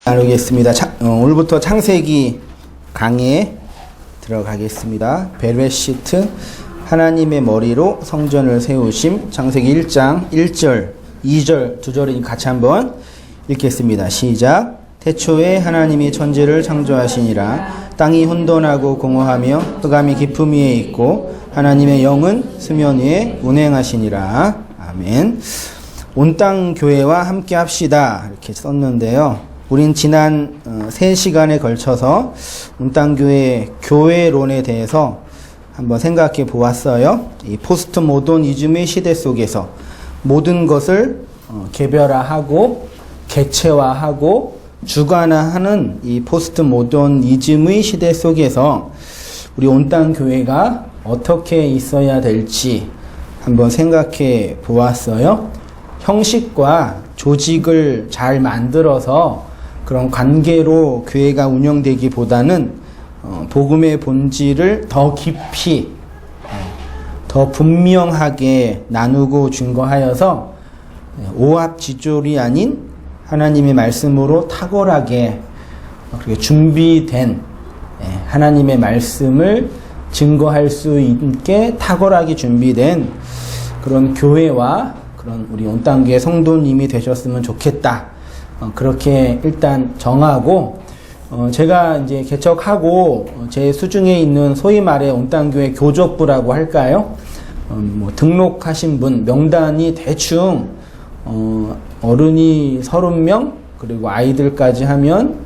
나누겠습니다. 오늘부터 창세기 강의에 들어가겠습니다. 베레시트 하나님의 머리로 성전을 세우심. 창세기 1장 1절 2절 두 절을 같이 한번 읽겠습니다. 시작. 태초에 하나님이 천지를 창조하시니라. 땅이 혼돈하고 공허하며 흑암이 깊음 위에 있고 하나님의 영은 수면 위에 운행하시니라. 아멘. 온 땅 교회와 함께 합시다 이렇게 썼는데요. 우린 지난 3시간에 걸쳐서 온 땅 교회론에 대해서 한번 생각해 보았어요. 이 포스트 모더니즘의 시대 속에서 모든 것을 개별화하고 개체화하고 주관화하는 이 포스트 모더니즘의 시대 속에서 우리 온 땅 교회가 어떻게 있어야 될지 한번 생각해 보았어요. 형식과 조직을 잘 만들어서 그런 관계로 교회가 운영되기보다는 복음의 본질을 더 깊이 더 분명하게 나누고 증거하여서 오합지졸이 아닌 하나님의 말씀으로 탁월하게 준비된 하나님의 말씀을 증거할 수 있게 탁월하게 준비된 그런 교회와 그런 우리 온 땅 교회 성도님이 되셨으면 좋겠다. 그렇게 일단 정하고 제가 이제 개척하고 제 수중에 있는 소위 말해 온 땅 교회 교족부라고 할까요? 뭐 등록하신 분 명단이 대충 어른이 30명 그리고 아이들까지 하면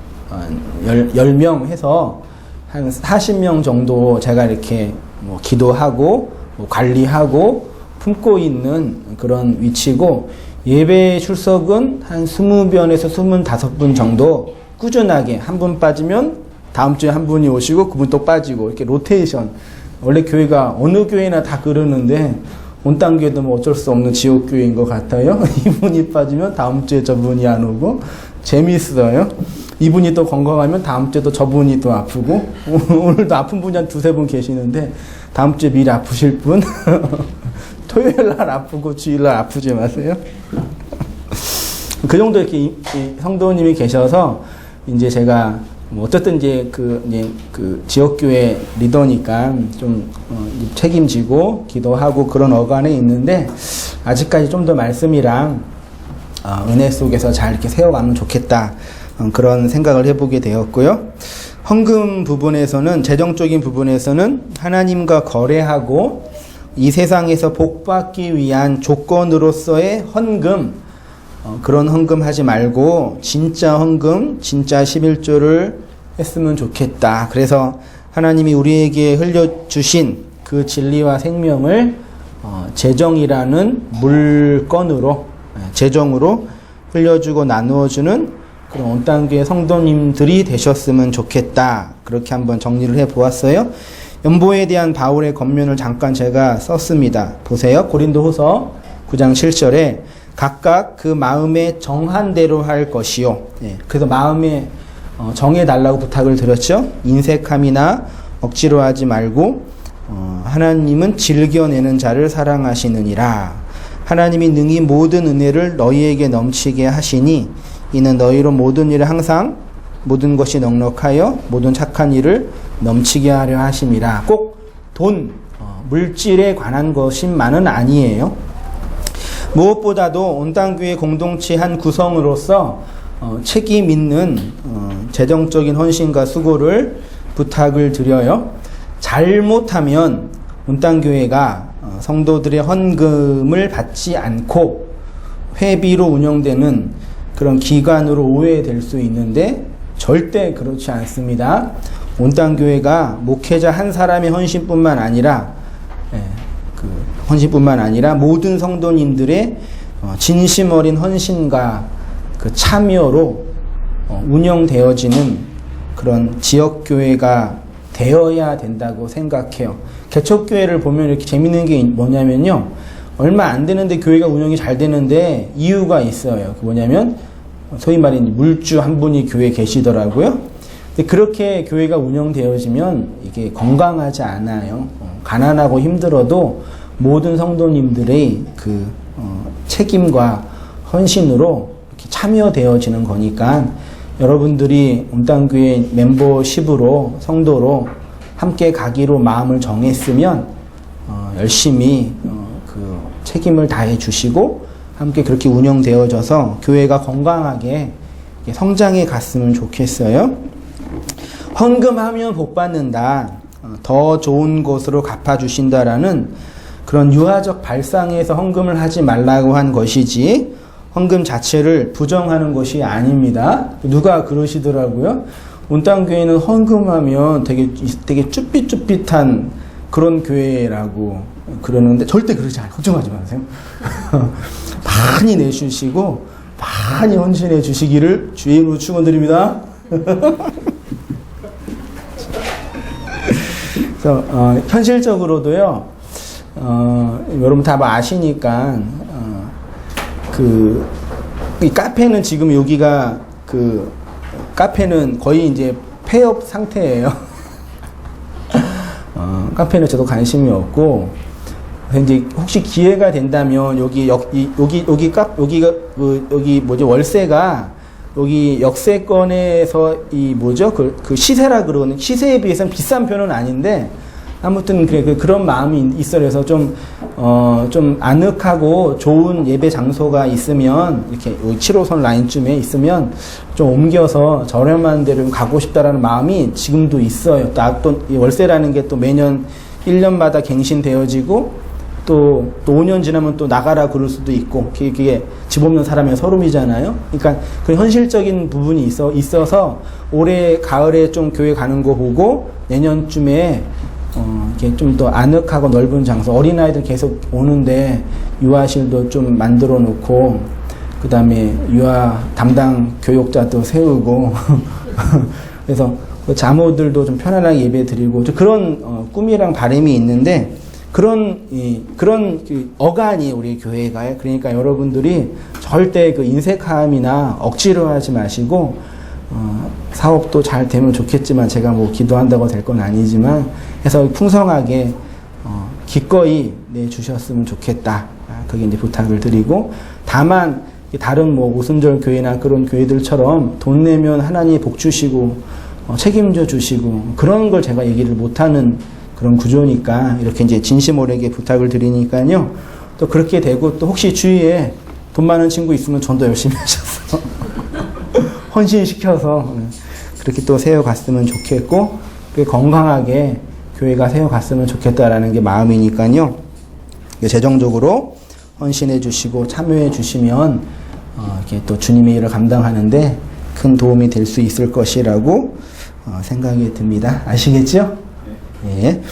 10명 해서 한 40명 정도 제가 이렇게 뭐 기도하고 뭐 관리하고 품고 있는 그런 위치고 예배 출석은 한 20변에서 25분 정도 꾸준하게 한 분 빠지면 다음 주에 한 분이 오시고 그분 또 빠지고 이렇게 로테이션. 원래 교회가 어느 교회나 다 그러는데 온 땅 교회도 뭐 어쩔 수 없는 지옥 교회인 것 같아요. 이분이 빠지면 다음 주에 저분이 안 오고 재미있어요. 이분이 또 건강하면 다음 주에 또 저분이 또 아프고 오늘도 아픈 분이 한 2-3분 계시는데 다음 주에 미리 아프실 분 토요일 날 아프고 주일 날 아프지 마세요. 그 정도 이렇게 성도님이 계셔서 이제 제가 뭐 어쨌든 이제 그 지역교회 리더니까 좀 책임지고 기도하고 그런 어간에 있는데 아직까지 좀 더 말씀이랑 은혜 속에서 잘 이렇게 세워가면 좋겠다. 그런 생각을 해보게 되었고요. 헌금 부분에서는 재정적인 부분에서는 하나님과 거래하고 이 세상에서 복받기 위한 조건으로서의 헌금 그런 헌금 하지 말고 진짜 헌금 진짜 11조를 했으면 좋겠다. 그래서 하나님이 우리에게 흘려주신 그 진리와 생명을 재정이라는 물건으로 재정으로 흘려주고 나누어주는 그런 온 땅 교회 성도님들이 되셨으면 좋겠다. 그렇게 한번 정리를 해보았어요. 연보에 대한 바울의 권면을 잠깐 제가 썼습니다. 보세요. 고린도후서 9장 7절에 각각 그 마음에 정한 대로 할 것이요. 그래서 마음에 정해달라고 부탁을 드렸죠. 인색함이나 억지로 하지 말고 하나님은 즐겨내는 자를 사랑하시느니라. 하나님이 능히 모든 은혜를 너희에게 넘치게 하시니 이는 너희로 모든 일을 항상 모든 것이 넉넉하여 모든 착한 일을 넘치게 하려 하심이라. 꼭 돈, 물질에 관한 것만은 아니에요. 무엇보다도 온 땅 교회 공동체 한 구성으로서 책임 있는 재정적인 헌신과 수고를 부탁을 드려요. 잘못하면 온 땅 교회가 성도들의 헌금을 받지 않고 회비로 운영되는 그런 기관으로 오해될 수 있는데 절대 그렇지 않습니다. 온 땅 교회가 목회자 한 사람의 헌신뿐만 아니라 모든 성도님들의 진심 어린 헌신과 그 참여로 운영되어지는 그런 지역 교회가 되어야 된다고 생각해요. 개척 교회를 보면 이렇게 재밌는 게 뭐냐면요. 얼마 안 되는데 교회가 운영이 잘 되는데 이유가 있어요. 그 뭐냐면 소위 말하는 물주 한 분이 교회에 계시더라고요. 근데 그렇게 교회가 운영되어지면 이게 건강하지 않아요. 가난하고 힘들어도 모든 성도님들의 책임과 헌신으로 이렇게 참여되어지는 거니까 여러분들이 온땅교회 멤버십으로 성도로 함께 가기로 마음을 정했으면 열심히 그 책임을 다해 주시고 함께 그렇게 운영되어져서 교회가 건강하게 성장해 갔으면 좋겠어요. 헌금하면 복 받는다. 더 좋은 것으로 갚아주신다라는 그런 유아적 발상에서 헌금을 하지 말라고 한 것이지 헌금 자체를 부정하는 것이 아닙니다. 누가 그러시더라고요. 온땅교회는 헌금하면 되게 쭈삣쭈삣한 그런 교회라고 그러는데 절대 그러지 않아요. 걱정하지 마세요. 많이 내주시고 많이 헌신해 주시기를 주의 이름으로 축원드립니다. 그래서 현실적으로도요. 여러분 다 아시니까 이 카페는 지금 여기가 카페는 거의 이제 폐업 상태예요. 카페는 저도 관심이 없고 이제 혹시 기회가 된다면 여기 월세가 여기 역세권에서 그 시세라 그러는 시세에 비해서는 비싼 편은 아닌데 아무튼 그런 마음이 있어. 그래서 좀 아늑하고 좋은 예배 장소가 있으면 이렇게 7호선 라인쯤에 있으면 좀 옮겨서 저렴한 데를 가고 싶다라는 마음이 지금도 있어요. 또 월세라는 게 또 매년 1년마다 갱신되어지고 또 5년 지나면 또 나가라 그럴 수도 있고 그게 집 없는 사람의 서름이잖아요. 그러니까 그 현실적인 부분이 있어서 올해 가을에 좀 교회 가는 거 보고 내년쯤에 이렇게 좀 더 아늑하고 넓은 장소, 어린아이들 계속 오는데 유아실도 좀 만들어 놓고 그 다음에 유아 담당 교육자도 세우고 그래서 자모들도 좀 편안하게 예배 드리고 그런 꿈이랑 바람이 있는데 그런 어간이 우리 교회가요. 그러니까 여러분들이 절대 그 인색함이나 억지로 하지 마시고 사업도 잘 되면 좋겠지만 제가 뭐 기도한다고 될 건 아니지만 해서 풍성하게 기꺼이 내주셨으면 좋겠다. 그게 이제 부탁을 드리고 다만 다른 뭐 오순절 교회나 그런 교회들처럼 돈 내면 하나님 복 주시고 책임져 주시고 그런 걸 제가 얘기를 못하는 그런 구조니까 이렇게 이제 진심어리게 부탁을 드리니까요. 또 그렇게 되고 또 혹시 주위에 돈 많은 친구 있으면 전도 열심히 하셔서 헌신시켜서 그렇게 또 세워갔으면 좋겠고 건강하게 교회가 세워갔으면 좋겠다라는 게 마음이니까요. 재정적으로 헌신해 주시고 참여해 주시면 이렇게 또 주님의 일을 감당하는데 큰 도움이 될 수 있을 것이라고 생각이 듭니다. 아시겠죠? 네.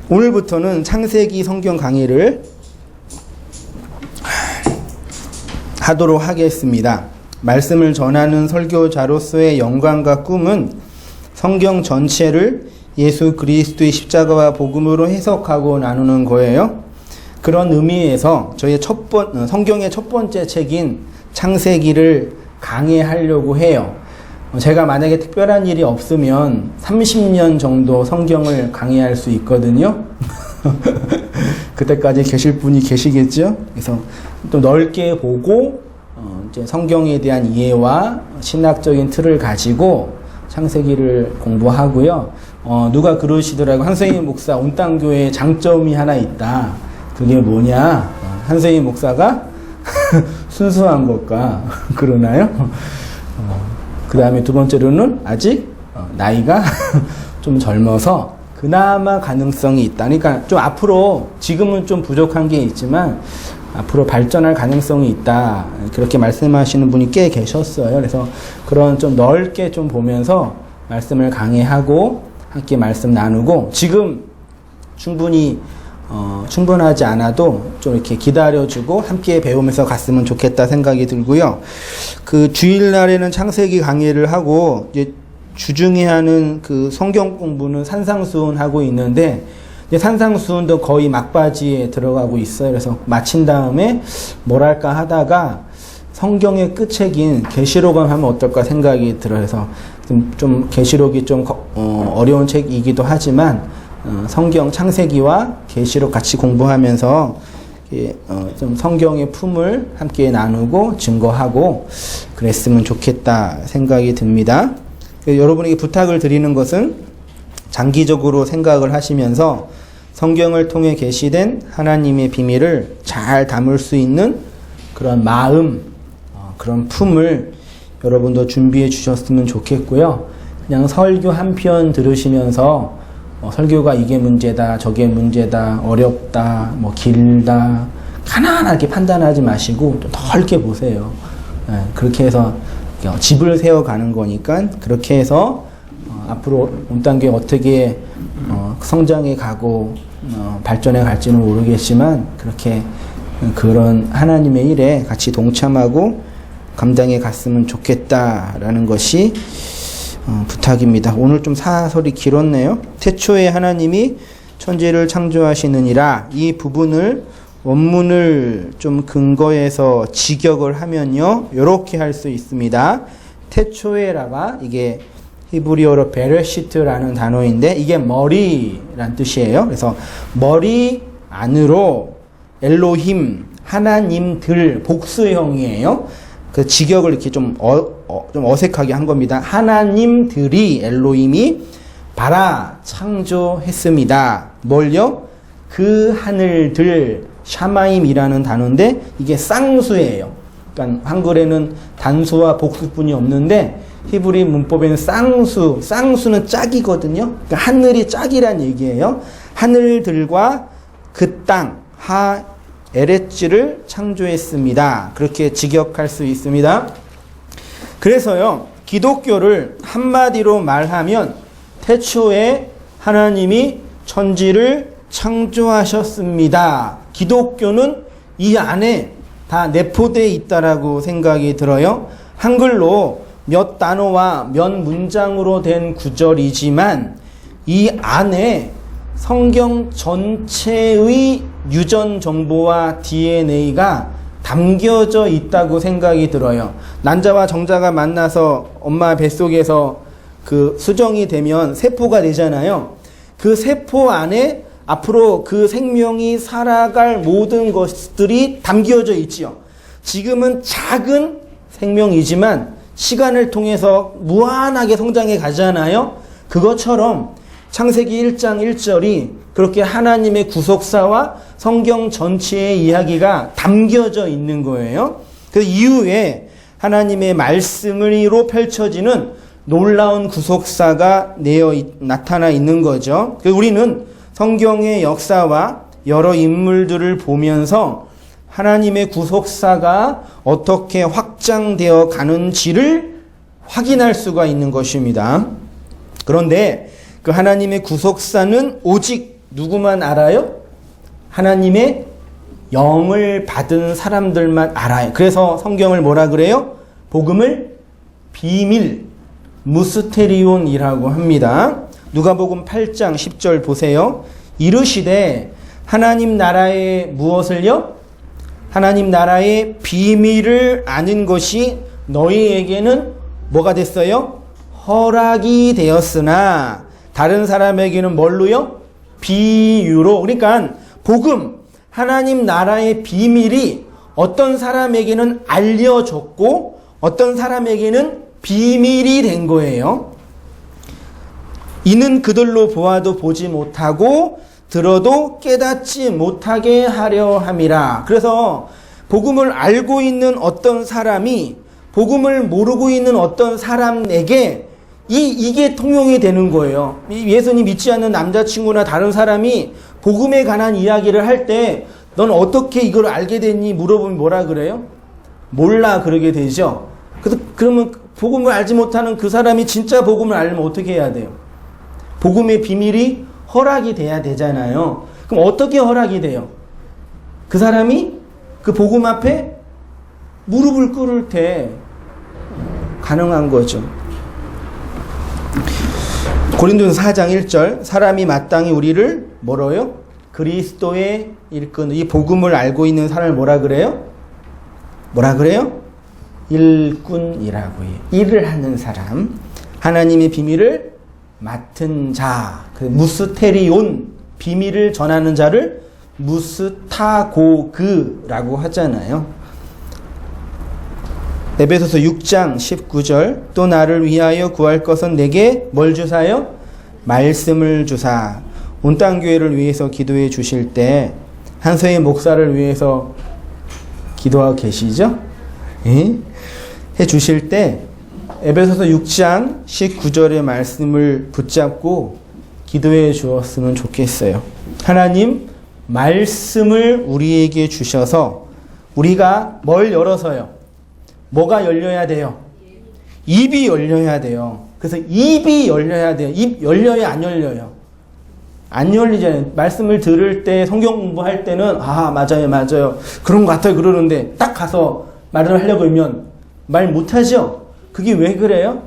오늘부터는 창세기 성경 강의를 하도록 하겠습니다. 말씀을 전하는 설교자로서의 영광과 꿈은 성경 전체를 예수 그리스도의 십자가와 복음으로 해석하고 나누는 거예요. 그런 의미에서 저희의 성경의 첫 번째 책인 창세기를 강의하려고 해요. 제가 만약에 특별한 일이 없으면 30년 정도 성경을 강의할 수 있거든요. 그때까지 계실 분이 계시겠죠? 그래서 또 넓게 보고 이제 성경에 대한 이해와 신학적인 틀을 가지고 창세기를 공부하고요. 누가 그러시더라고. 한세희 목사 온땅교회에 장점이 하나 있다. 그게 뭐냐? 한세희 목사가 순수한 것과 그러나요? 그 다음에 두 번째로는 아직 나이가 좀 젊어서 그나마 가능성이 있다. 그러니까 좀 앞으로 지금은 좀 부족한 게 있지만 앞으로 발전할 가능성이 있다. 그렇게 말씀하시는 분이 꽤 계셨어요. 그래서 그런 좀 넓게 좀 보면서 말씀을 강의하고 함께 말씀 나누고 지금 충분하지 않아도 좀 이렇게 기다려주고 함께 배우면서 갔으면 좋겠다 생각이 들고요. 그 주일날에는 창세기 강의를 하고 이제 주중에 하는 그 성경 공부는 산상수훈 하고 있는데 이제 산상수훈도 거의 막바지에 들어가고 있어요. 그래서 마친 다음에 뭐랄까 하다가 성경의 끝책인 계시록을 하면 어떨까 생각이 들어요. 그래서 좀 계시록이 좀 어려운 책이기도 하지만 성경 창세기와 계시록 같이 공부하면서 좀 성경의 품을 함께 나누고 증거하고 그랬으면 좋겠다 생각이 듭니다. 여러분에게 부탁을 드리는 것은 장기적으로 생각을 하시면서 성경을 통해 계시된 하나님의 비밀을 잘 담을 수 있는 그런 마음, 그런 품을 여러분도 준비해 주셨으면 좋겠고요. 그냥 설교 한 편 들으시면서 설교가 이게 문제다, 저게 문제다, 어렵다, 뭐 길다, 가난하게 판단하지 마시고 좀 넓게 보세요. 그렇게 해서 집을 세워가는 거니까 그렇게 해서 앞으로 온단계 어떻게 성장해 가고 발전해 갈지는 모르겠지만 그렇게 그런 하나님의 일에 같이 동참하고 감당해 갔으면 좋겠다라는 것이 부탁입니다. 오늘 좀 사설이 길었네요. 태초에 하나님이 천지를 창조하시느니라, 이 부분을 원문을 좀 근거해서 직역을 하면요 이렇게 할 수 있습니다. 태초에라가 이게 히브리어로 베레시트라는 단어인데 이게 머리란 뜻이에요. 그래서 머리 안으로 엘로힘, 하나님들 복수형이에요. 그 직역을 이렇게 좀 어색하게 한 겁니다. 하나님들이, 엘로힘이 bara 창조했습니다. 뭘요? 그 하늘들, 샤마임이라는 단어인데 이게 쌍수예요. 그러니까 한글에는 단수와 복수뿐이 없는데 히브리 문법에는 쌍수는 짝이거든요. 그러니까 하늘이 짝이란 얘기예요. 하늘들과 그 땅, 에레츠를 창조했습니다. 그렇게 직역할 수 있습니다. 그래서요, 기독교를 한마디로 말하면 태초에 하나님이 천지를 창조하셨습니다. 기독교는 이 안에 다 내포되어 있다라고 생각이 들어요. 한글로 몇 단어와 몇 문장으로 된 구절이지만 이 안에 성경 전체의 유전 정보와 DNA가 담겨져 있다고 생각이 들어요. 난자와 정자가 만나서 엄마 뱃속에서 그 수정이 되면 세포가 되잖아요. 그 세포 안에 앞으로 그 생명이 살아갈 모든 것들이 담겨져 있지요. 지금은 작은 생명이지만 시간을 통해서 무한하게 성장해 가잖아요. 그것처럼 창세기 1장 1절이 그렇게 하나님의 구속사와 성경 전체의 이야기가 담겨져 있는 거예요. 그 이후에 하나님의 말씀으로 펼쳐지는 놀라운 구속사가 나타나 있는 거죠. 우리는 성경의 역사와 여러 인물들을 보면서 하나님의 구속사가 어떻게 확장되어 가는지를 확인할 수가 있는 것입니다. 그런데 그 하나님의 구속사는 오직 누구만 알아요? 하나님의 영을 받은 사람들만 알아요. 그래서 성경을 뭐라 그래요? 복음을 비밀, 무스테리온이라고 합니다. 누가복음 8장 10절 보세요. 이르시되 하나님 나라의 무엇을요? 하나님 나라의 비밀을 아는 것이 너희에게는 뭐가 됐어요? 허락이 되었으나 다른 사람에게는 뭘로요? 비유로. 그러니까 복음, 하나님 나라의 비밀이 어떤 사람에게는 알려졌고 어떤 사람에게는 비밀이 된 거예요. 이는 그들로 보아도 보지 못하고 들어도 깨닫지 못하게 하려 함이라. 그래서 복음을 알고 있는 어떤 사람이 복음을 모르고 있는 어떤 사람에게 이게 통용이 되는 거예요. 예수님 믿지 않는 남자친구나 다른 사람이 복음에 관한 이야기를 할 때 넌 어떻게 이걸 알게 됐니? 물어보면 뭐라 그래요? 몰라 그러게 되죠. 그러면 복음을 알지 못하는 그 사람이 진짜 복음을 알면 어떻게 해야 돼요? 복음의 비밀이 허락이 돼야 되잖아요. 그럼 어떻게 허락이 돼요? 그 사람이 그 복음 앞에 무릎을 꿇을 때 가능한 거죠. 고린도서 4장 1절 사람이 마땅히 우리를 뭐라요? 그리스도의 일꾼, 이 복음을 알고 있는 사람을 뭐라 그래요? 뭐라 그래요? 일꾼이라고 해요. 일을 하는 사람, 하나님의 비밀을 맡은 자, 그 무스테리온, 비밀을 전하는 자를 무스타고그라고 하잖아요. 에베소서 6장 19절 또 나를 위하여 구할 것은 내게 뭘 주사요? 말씀을 주사. 온땅교회를 위해서 기도해 주실 때 한서희 목사를 위해서 기도하고 계시죠? 예? 해 주실 때 에베소서 6장 19절의 말씀을 붙잡고 기도해 주었으면 좋겠어요. 하나님 말씀을 우리에게 주셔서 우리가 뭘 열어서요? 뭐가 열려야 돼요? 입이 열려야 돼요. 그래서 입이 열려야 돼요. 입 열려야 안 열려요? 안 열리잖아요. 말씀을 들을 때 성경 공부할 때는 맞아요 그런 것 같아요 그러는데 딱 가서 말을 하려고 하면 말 못하죠? 그게 왜 그래요?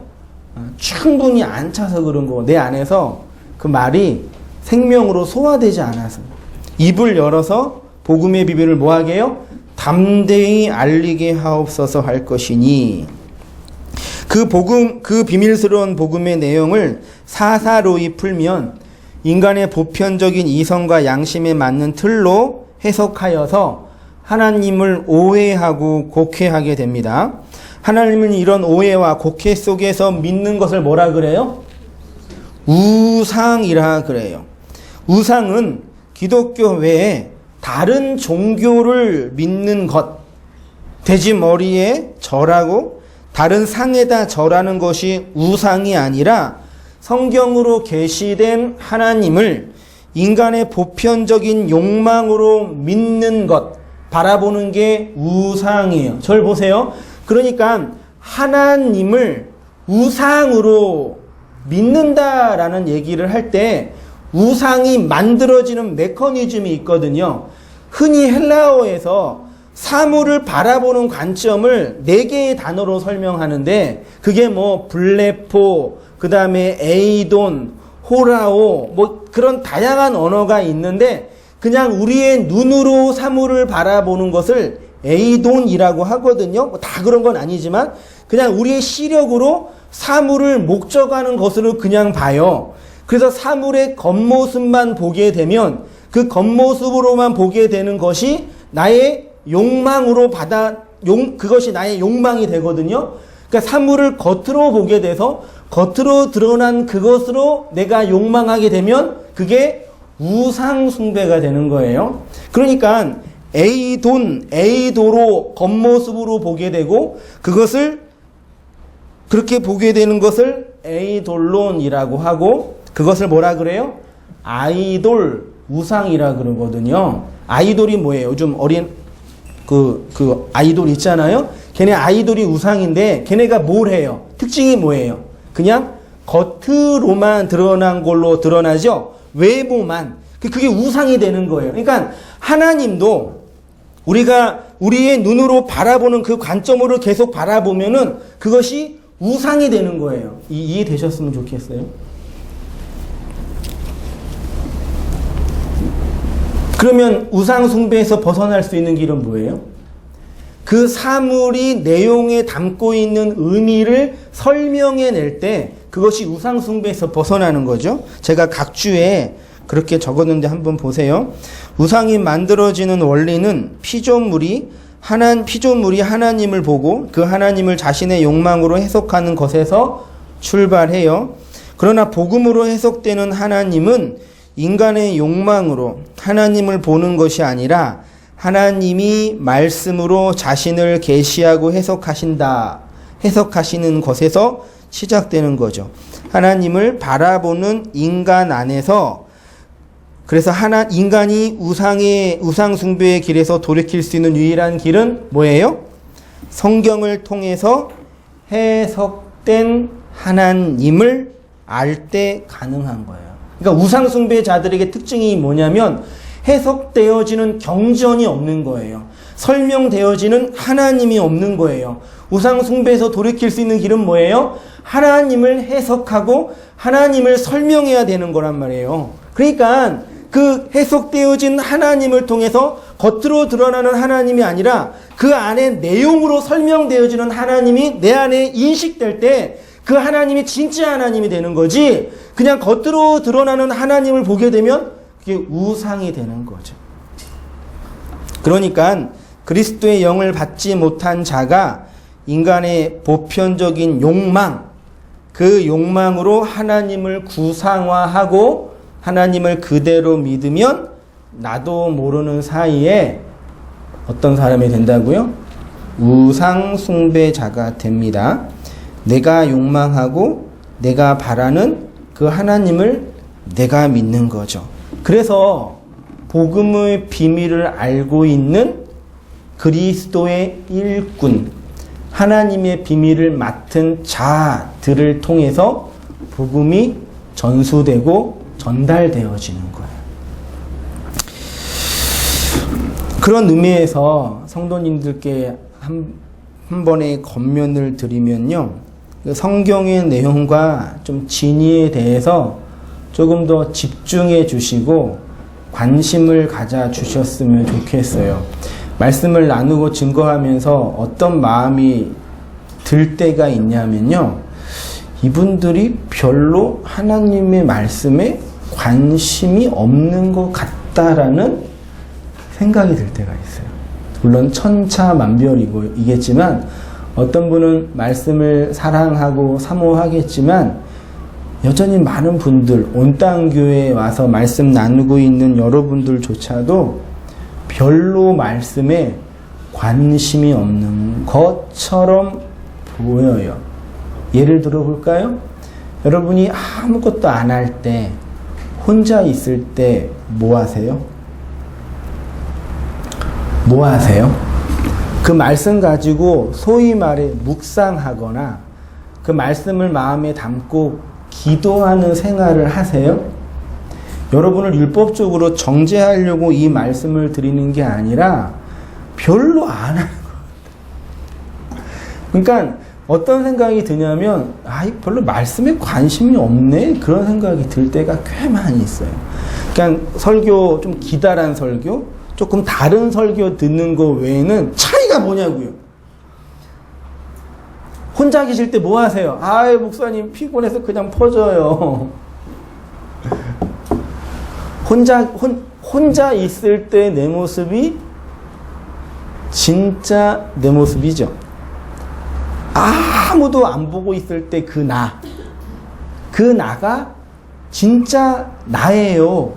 충분히 안 차서 그런 거. 내 안에서 그 말이 생명으로 소화되지 않아서. 입을 열어서 복음의 비밀을 뭐하게 해요? 담대히 알리게 하옵소서 할 것이니. 그 비밀스러운 복음의 내용을 사사로이 풀면 인간의 보편적인 이성과 양심에 맞는 틀로 해석하여서 하나님을 오해하고 곡해하게 됩니다. 하나님은 이런 오해와 곡해 속에서 믿는 것을 뭐라 그래요? 우상이라 그래요. 우상은 기독교 외에 다른 종교를 믿는 것, 돼지 머리에 절하고 다른 상에다 절하는 것이 우상이 아니라 성경으로 계시된 하나님을 인간의 보편적인 욕망으로 믿는 것, 바라보는 게 우상이에요. 저를 보세요. 그러니까 하나님을 우상으로 믿는다라는 얘기를 할 때 우상이 만들어지는 메커니즘이 있거든요. 흔히 헬라어에서 사물을 바라보는 관점을 4개의 단어로 설명하는데 그게 블레포, 그 다음에 에이돈, 호라오 그런 다양한 언어가 있는데 그냥 우리의 눈으로 사물을 바라보는 것을 에이돈이라고 하거든요. 다 그런 건 아니지만 그냥 우리의 시력으로 사물을 목적하는 것으로 그냥 봐요. 그래서 사물의 겉모습만 보게 되면 그 겉모습으로만 보게 되는 것이 나의 욕망으로 그것이 나의 욕망이 되거든요. 그러니까 사물을 겉으로 보게 돼서 겉으로 드러난 그것으로 내가 욕망하게 되면 그게 우상 숭배가 되는 거예요. 그러니까 에이도로 겉모습으로 보게 되고 그것을 그렇게 보게 되는 것을 에이돌론이라고 하고 그것을 뭐라 그래요? 아이돌, 우상이라 그러거든요. 아이돌이 뭐예요? 요즘 어린 그 아이돌 있잖아요. 걔네 아이돌이 우상인데 걔네가 뭘 해요? 특징이 뭐예요? 그냥 겉으로만 드러난 걸로 드러나죠. 외모만. 그게 우상이 되는 거예요. 그러니까 하나님도 우리가 우리의 눈으로 바라보는 그 관점으로 계속 바라보면은 그것이 우상이 되는 거예요. 이해되셨으면 좋겠어요. 그러면 우상 숭배에서 벗어날 수 있는 길은 뭐예요? 그 사물이 내용에 담고 있는 의미를 설명해낼 때 그것이 우상 숭배에서 벗어나는 거죠. 제가 각 주에 그렇게 적었는데 한번 보세요. 우상이 만들어지는 원리는 피조물이 하나님을 보고 그 하나님을 자신의 욕망으로 해석하는 것에서 출발해요. 그러나 복음으로 해석되는 하나님은 인간의 욕망으로 하나님을 보는 것이 아니라 하나님이 말씀으로 자신을 계시하고 해석하시는 것에서 시작되는 거죠. 하나님을 바라보는 인간 안에서 그래서 인간이 우상 숭배의 길에서 돌이킬 수 있는 유일한 길은 뭐예요? 성경을 통해서 해석된 하나님을 알 때 가능한 거예요. 그러니까 우상 숭배자들에게 특징이 뭐냐면 해석되어지는 경전이 없는 거예요. 설명되어지는 하나님이 없는 거예요. 우상 숭배에서 돌이킬 수 있는 길은 뭐예요? 하나님을 해석하고 하나님을 설명해야 되는 거란 말이에요. 그러니까 그 해석되어진 하나님을 통해서 겉으로 드러나는 하나님이 아니라 그 안에 내용으로 설명되어지는 하나님이 내 안에 인식될 때 그 하나님이 진짜 하나님이 되는 거지, 그냥 겉으로 드러나는 하나님을 보게 되면 그게 우상이 되는 거죠. 그러니까 그리스도의 영을 받지 못한 자가 인간의 보편적인 욕망, 그 욕망으로 하나님을 구상화하고 하나님을 그대로 믿으면 나도 모르는 사이에 어떤 사람이 된다고요? 우상 숭배자가 됩니다. 내가 욕망하고 내가 바라는 그 하나님을 내가 믿는 거죠. 그래서 복음의 비밀을 알고 있는 그리스도의 일꾼, 하나님의 비밀을 맡은 자들을 통해서 복음이 전수되고 전달되어지는 거예요. 그런 의미에서 성도님들께 한 번의 권면을 드리면요. 성경의 내용과 좀 진리에 대해서 조금 더 집중해 주시고 관심을 가져 주셨으면 좋겠어요. 말씀을 나누고 증거하면서 어떤 마음이 들 때가 있냐면요. 이분들이 별로 하나님의 말씀에 관심이 없는 것 같다라는 생각이 들 때가 있어요. 물론 천차만별이겠지만 어떤 분은 말씀을 사랑하고 사모하겠지만 여전히 많은 분들, 온땅교회에 와서 말씀 나누고 있는 여러분들조차도 별로 말씀에 관심이 없는 것처럼 보여요. 예를 들어 볼까요? 여러분이 아무것도 안 할 때, 혼자 있을 때 뭐 하세요? 뭐 하세요? 그 말씀 가지고 소위 말해 묵상하거나 그 말씀을 마음에 담고 기도하는 생활을 하세요? 여러분을 율법적으로 정죄하려고 이 말씀을 드리는 게 아니라 별로 안 하는 거예요. 그러니까 어떤 생각이 드냐면 별로 말씀에 관심이 없네? 그런 생각이 들 때가 꽤 많이 있어요. 그냥 설교, 좀 기다란 설교, 조금 다른 설교 듣는 거 외에는 차이가 뭐냐고요. 혼자 계실 때 뭐 하세요? 목사님 피곤해서 그냥 퍼져요. 혼자 있을 때 내 모습이 진짜 내 모습이죠. 아무도 안 보고 있을 때 그 나가 진짜 나예요.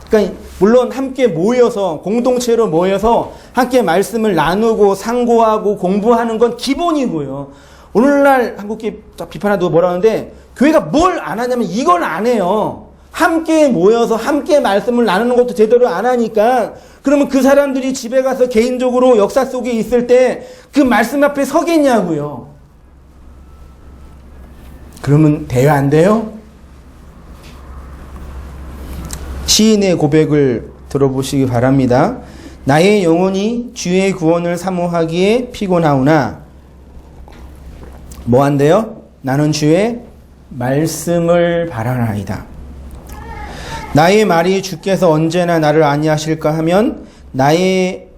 그러니까 물론 함께 모여서 공동체로 모여서 함께 말씀을 나누고 상고하고 공부하는 건 기본이고요. 오늘날 한국계 비판하고 뭐라 하는데 교회가 뭘 안 하냐면 이걸 안 해요. 함께 모여서 함께 말씀을 나누는 것도 제대로 안 하니까 그러면 그 사람들이 집에 가서 개인적으로 역사 속에 있을 때 그 말씀 앞에 서겠냐고요. 그러면 돼요, 안 돼요? 시인의 고백을 들어보시기 바랍니다. 나의 영혼이 주의 구원을 사모하기에 피곤하오나 뭐 한대요? 나는 주의 말씀을 바라나이다. 나의 말이 주께서 언제나 나를 안위하실까 하면 내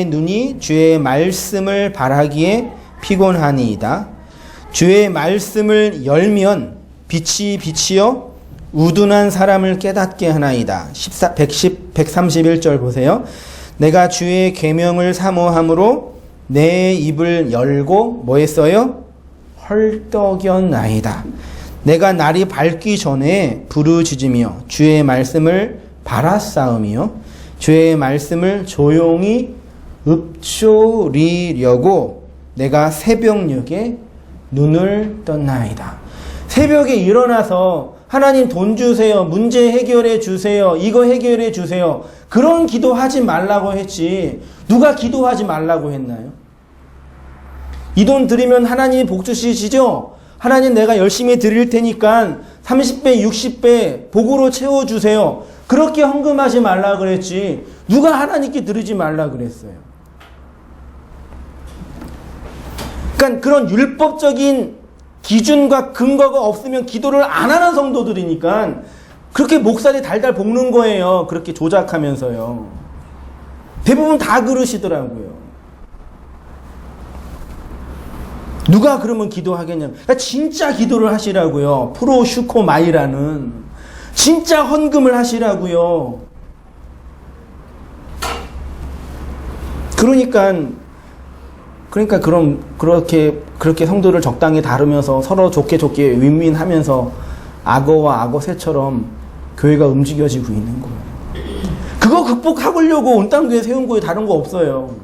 눈이 주의 말씀을 바라기에 피곤하니이다. 주의 말씀을 열면 빛이 비치어 우둔한 사람을 깨닫게 하나이다. 131절 보세요. 내가 주의 계명을 사모함으로 내 입을 열고 뭐 했어요? 헐떡였나이다. 내가 날이 밝기 전에 부르짖으며 주의 말씀을 바라싸우며 주의 말씀을 조용히 읊조리려고 내가 새벽녘에 눈을 떴나이다. 새벽에 일어나서 하나님 돈 주세요. 문제 해결해 주세요. 이거 해결해 주세요. 그런 기도하지 말라고 했지. 누가 기도하지 말라고 했나요? 이 돈 드리면 하나님이 복 주시죠? 하나님 내가 열심히 드릴 테니까 30배, 60배 복으로 채워주세요. 그렇게 헌금하지 말라 그랬지. 누가 하나님께 드리지 말라 그랬어요. 그러니까 그런 율법적인 기준과 근거가 없으면 기도를 안 하는 성도들이니까 그렇게 목살이 달달 볶는 거예요. 그렇게 조작하면서요. 대부분 다 그러시더라고요. 누가 그러면 기도하겠냐. 그러니까 진짜 기도를 하시라고요. 프로슈코마이라는 진짜 헌금을 하시라고요. 그러니까 그렇게 성도를 적당히 다루면서 서로 좋게 윈윈하면서 악어와 악어새처럼 교회가 움직여지고 있는 거예요. 그거 극복하려고 온 땅 교회 세운 거에 다른 거 없어요.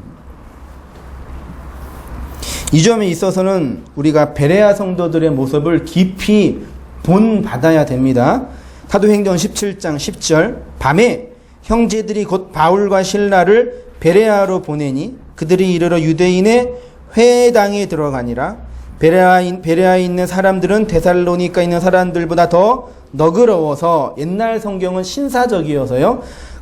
이 점에 있어서는 우리가 베레아 성도들의 모습을 깊이 본받아야 됩니다. 사도행전 17장 10절 밤에 형제들이 곧 바울과 실라를 베레아로 보내니 그들이 이르러 유대인의 회당에 들어가니라. 베레아에 있는 사람들은 데살로니가 있는 사람들보다 더 너그러워서 옛날 성경은 신사적이어서요.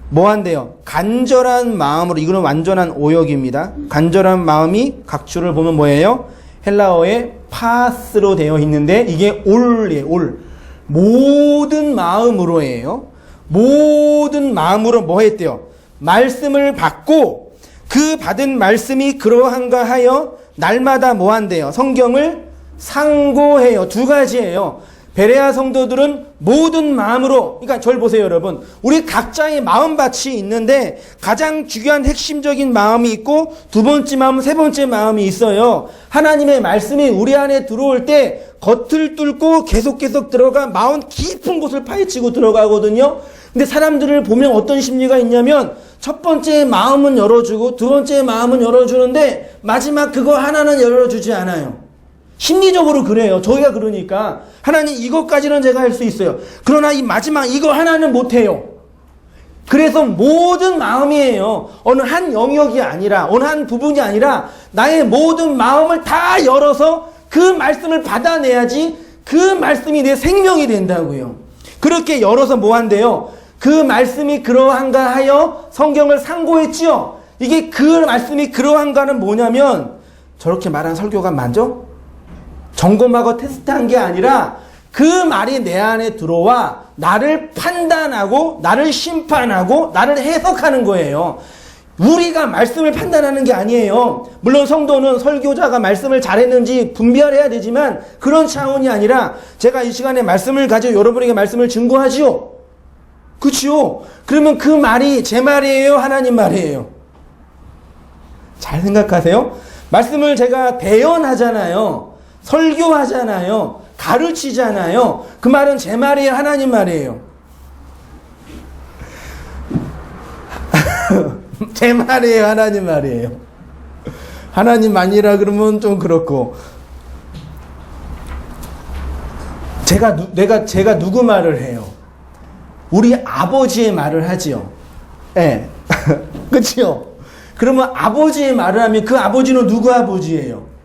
뭐한대요? 간절한 마음으로, 이거는 완전한 오역입니다. 간절한 마음이 각주를 보면 뭐예요? 헬라어에 파스로 되어 있는데 이게 올이에요. 올. 모든 마음으로예요. 모든 마음으로 뭐 했대요? 말씀을 받고 그 받은 말씀이 그러한가 하여 날마다 뭐 한대요? 성경을 상고해요. 두 가지예요. 베레아 성도들은 모든 마음으로, 그러니까 저를 보세요 여러분. 우리 각자의 마음밭이 있는데 가장 중요한 핵심적인 마음이 있고 두 번째 마음, 세 번째 마음이 있어요. 하나님의 말씀이 우리 안에 들어올 때 겉을 뚫고 계속 들어가 마음 깊은 곳을 파헤치고 들어가거든요. 근데 사람들을 보면 어떤 심리가 있냐면 첫 번째 마음은 열어주고 두 번째 마음은 열어주는데 마지막 그거 하나는 열어주지 않아요. 심리적으로 그래요. 저희가 그러니까 하나님 이것까지는 제가 할 수 있어요. 그러나 이 마지막 이거 하나는 못해요. 그래서 모든 마음이에요. 어느 한 영역이 아니라 어느 한 부분이 아니라 나의 모든 마음을 다 열어서 그 말씀을 받아내야지 그 말씀이 내 생명이 된다고요. 그렇게 열어서 뭐 한대요? 그 말씀이 그러한가 하여 성경을 상고했지요. 이게 그 말씀이 그러한가는 뭐냐면 저렇게 말한 설교가 맞죠? 점검하고 테스트한 게 아니라 그 말이 내 안에 들어와 나를 판단하고 나를 심판하고 나를 해석하는 거예요. 우리가 말씀을 판단하는 게 아니에요. 물론 성도는 설교자가 말씀을 잘했는지 분별해야 되지만 그런 차원이 아니라 제가 이 시간에 말씀을 가지고 여러분에게 말씀을 증거하지요. 그렇죠? 그러면 그 말이 제 말이에요? 하나님 말이에요? 잘 생각하세요. 말씀을 제가 대연하잖아요. 설교하잖아요. 가르치잖아요. 그 말은 제 말이에요? 하나님 말이에요? 제 말이에요? 하나님 말이에요? 하나님 아니라 그러면 좀 그렇고 제가 누구 말을 해요? 우리 아버지의 말을 하지요. 예. 네. 그치요? 그러면 아버지의 말을 하면 그 아버지는 누구 아버지예요?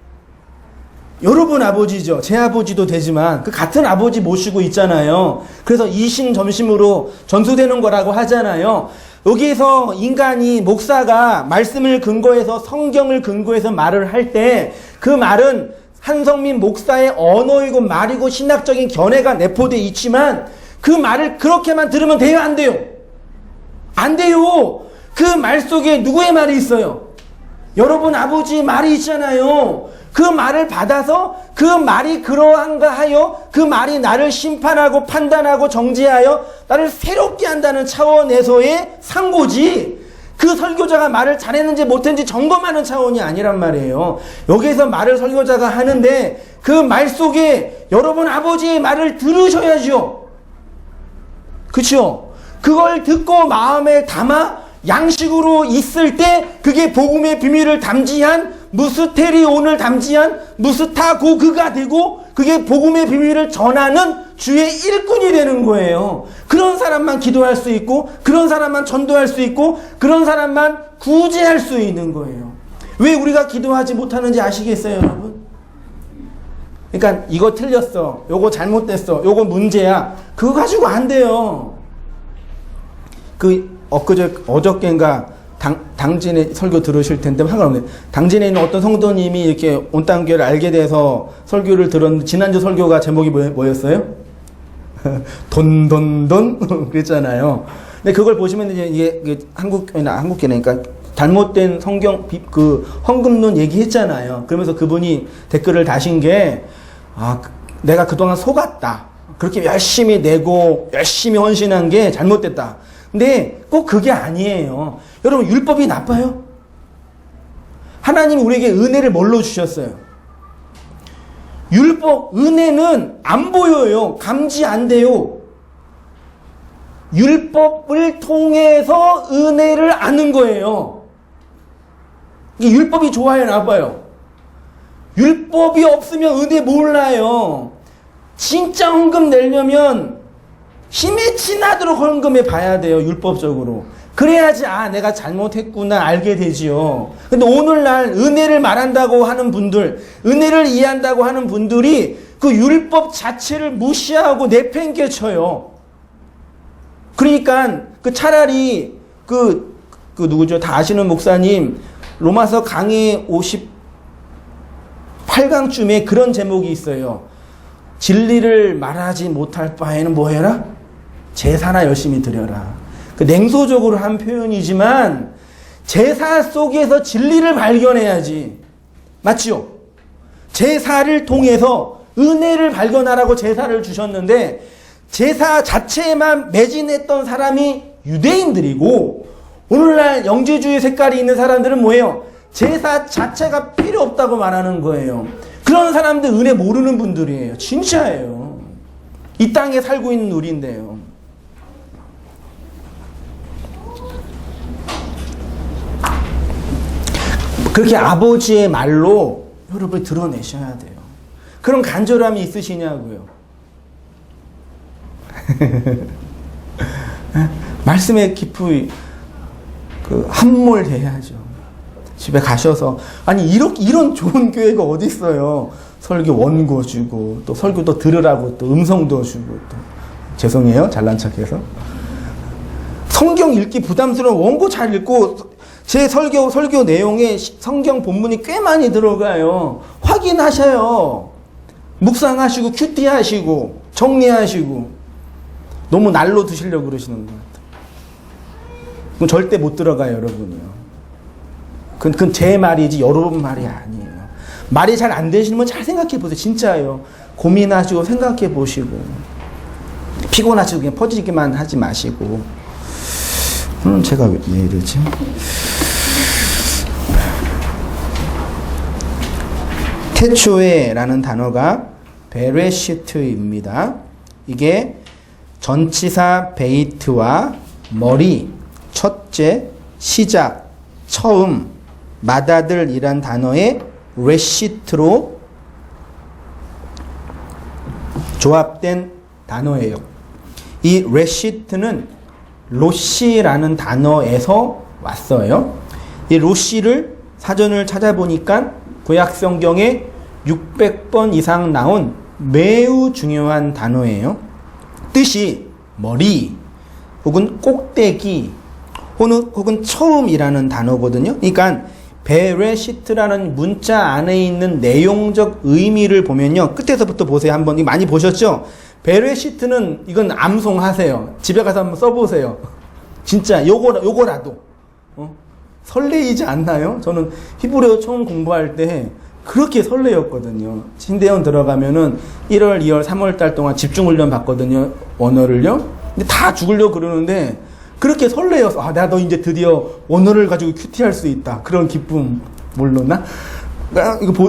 여러분 아버지죠. 제 아버지도 되지만 그 같은 아버지 모시고 있잖아요. 그래서 이심점심으로 전수되는 거라고 하잖아요. 여기에서 인간이 목사가 말씀을 근거해서 성경을 근거해서 말을 할 때 그 말은 한성민 목사의 언어이고 말이고 신학적인 견해가 내포되어 있지만 그 말을 그렇게만 들으면 돼요? 안 돼요? 안 돼요. 그 말 속에 누구의 말이 있어요? 여러분 아버지의 말이 있잖아요. 그 말을 받아서 그 말이 그러한가 하여 그 말이 나를 심판하고 판단하고 정죄하여 나를 새롭게 한다는 차원에서의 상고지 그 설교자가 말을 잘했는지 못했는지 점검하는 차원이 아니란 말이에요. 여기에서 말을 설교자가 하는데 그 말 속에 여러분 아버지의 말을 들으셔야죠. 그렇죠? 그걸 듣고 마음에 담아 양식으로 있을 때 그게 복음의 비밀을 담지한 무스테리온을 담지한 무스타고그가 되고 그게 복음의 비밀을 전하는 주의 일꾼이 되는 거예요. 그런 사람만 기도할 수 있고 그런 사람만 전도할 수 있고 그런 사람만 구제할 수 있는 거예요. 왜 우리가 기도하지 못하는지 아시겠어요, 여러분? 그러니까 이거 틀렸어, 요거 잘못됐어, 요거 문제야, 그거 가지고 안 돼요. 어저께인가 당진의 설교 들으실 텐데 상관없네요. 당진에 있는 어떤 성도님이 이렇게 온땅교회를 알게 돼서 설교를 들었는데 지난주 설교가 제목이 뭐였어요? 돈 그랬잖아요. 근데 그걸 보시면 이게 한국교회니까 잘못된 성경 헌금론 얘기했잖아요. 그러면서 그분이 댓글을 다신 게 내가 그동안 속았다. 그렇게 열심히 내고 열심히 헌신한 게 잘못됐다. 근데 꼭 그게 아니에요. 여러분 율법이 나빠요? 하나님이 우리에게 은혜를 뭘로 주셨어요? 율법, 은혜는 안 보여요. 감지 안 돼요. 율법을 통해서 은혜를 아는 거예요. 이게 율법이 좋아요, 나빠요? 율법이 없으면 은혜 몰라요. 진짜 헌금 내려면 힘에 지나도록 헌금해 봐야 돼요, 율법적으로. 그래야지, 내가 잘못했구나, 알게 되지요. 근데 오늘날 은혜를 말한다고 하는 분들, 은혜를 이해한다고 하는 분들이 그 율법 자체를 무시하고 내팽개쳐요. 그러니까, 차라리, 누구죠? 다 아시는 목사님, 로마서 강해 58강쯤에 그런 제목이 있어요. 진리를 말하지 못할 바에는 뭐 해라? 제사나 열심히 드려라. 냉소적으로 한 표현이지만 제사 속에서 진리를 발견해야지. 맞죠? 제사를 통해서 은혜를 발견하라고 제사를 주셨는데 제사 자체에만 매진했던 사람이 유대인들이고 오늘날 영지주의 색깔이 있는 사람들은 뭐예요? 제사 자체가 필요 없다고 말하는 거예요. 그런 사람들 은혜 모르는 분들이에요. 진짜예요. 이 땅에 살고 있는 우리인데요. 그렇게 아버지의 말로 여러분 드러내셔야 돼요. 그런 간절함이 있으시냐고요. 말씀에 깊이 함몰돼야죠. 집에 가셔서 이런 좋은 교회가 어디 있어요. 설교 원고 주고 또 설교도 들으라고 또 음성도 주고 또 죄송해요. 잘난 척해서. 성경 읽기 부담스러운 원고 잘 읽고 제 설교 내용에 성경 본문이 꽤 많이 들어가요. 확인하셔요. 묵상하시고 큐티하시고 정리하시고 너무 날로 드시려고 그러시는 것 같아요. 그럼 절대 못 들어가요, 여러분이요. 그건 제 말이지 여러분 말이 아니에요. 말이 잘 안 되시는 분 잘 생각해 보세요. 진짜예요. 고민하시고 생각해 보시고 피곤하시고 그냥 퍼지기만 하지 마시고. 제가 왜 이러지? 태초에라는 단어가 베레시트입니다. 이게 전치사 베이트와 머리, 첫째, 시작, 처음, 맏아들이란 단어의 레시트로 조합된 단어예요. 이 레시트는 로시라는 단어에서 왔어요. 이 로시를 사전을 찾아보니까 구약 성경에 600번 이상 나온 매우 중요한 단어예요. 뜻이 머리 혹은 꼭대기 혹은 처음이라는 단어거든요. 그러니까 베레시트라는 문자 안에 있는 내용적 의미를 보면요. 끝에서부터 보세요. 한번 이거 많이 보셨죠? 베레시트는 이건 암송하세요. 집에 가서 한번 써보세요. 진짜 요거라도 설레이지 않나요? 저는 히브리어 처음 공부할 때 그렇게 설레였거든요. 신대원 들어가면은 1월, 2월, 3월 달 동안 집중훈련 받거든요. 언어를요. 근데 다 죽으려고 그러는데 그렇게 설레어서 내가 너 이제 드디어 언어를 가지고 큐티할 수 있다. 그런 기쁨 몰랐나?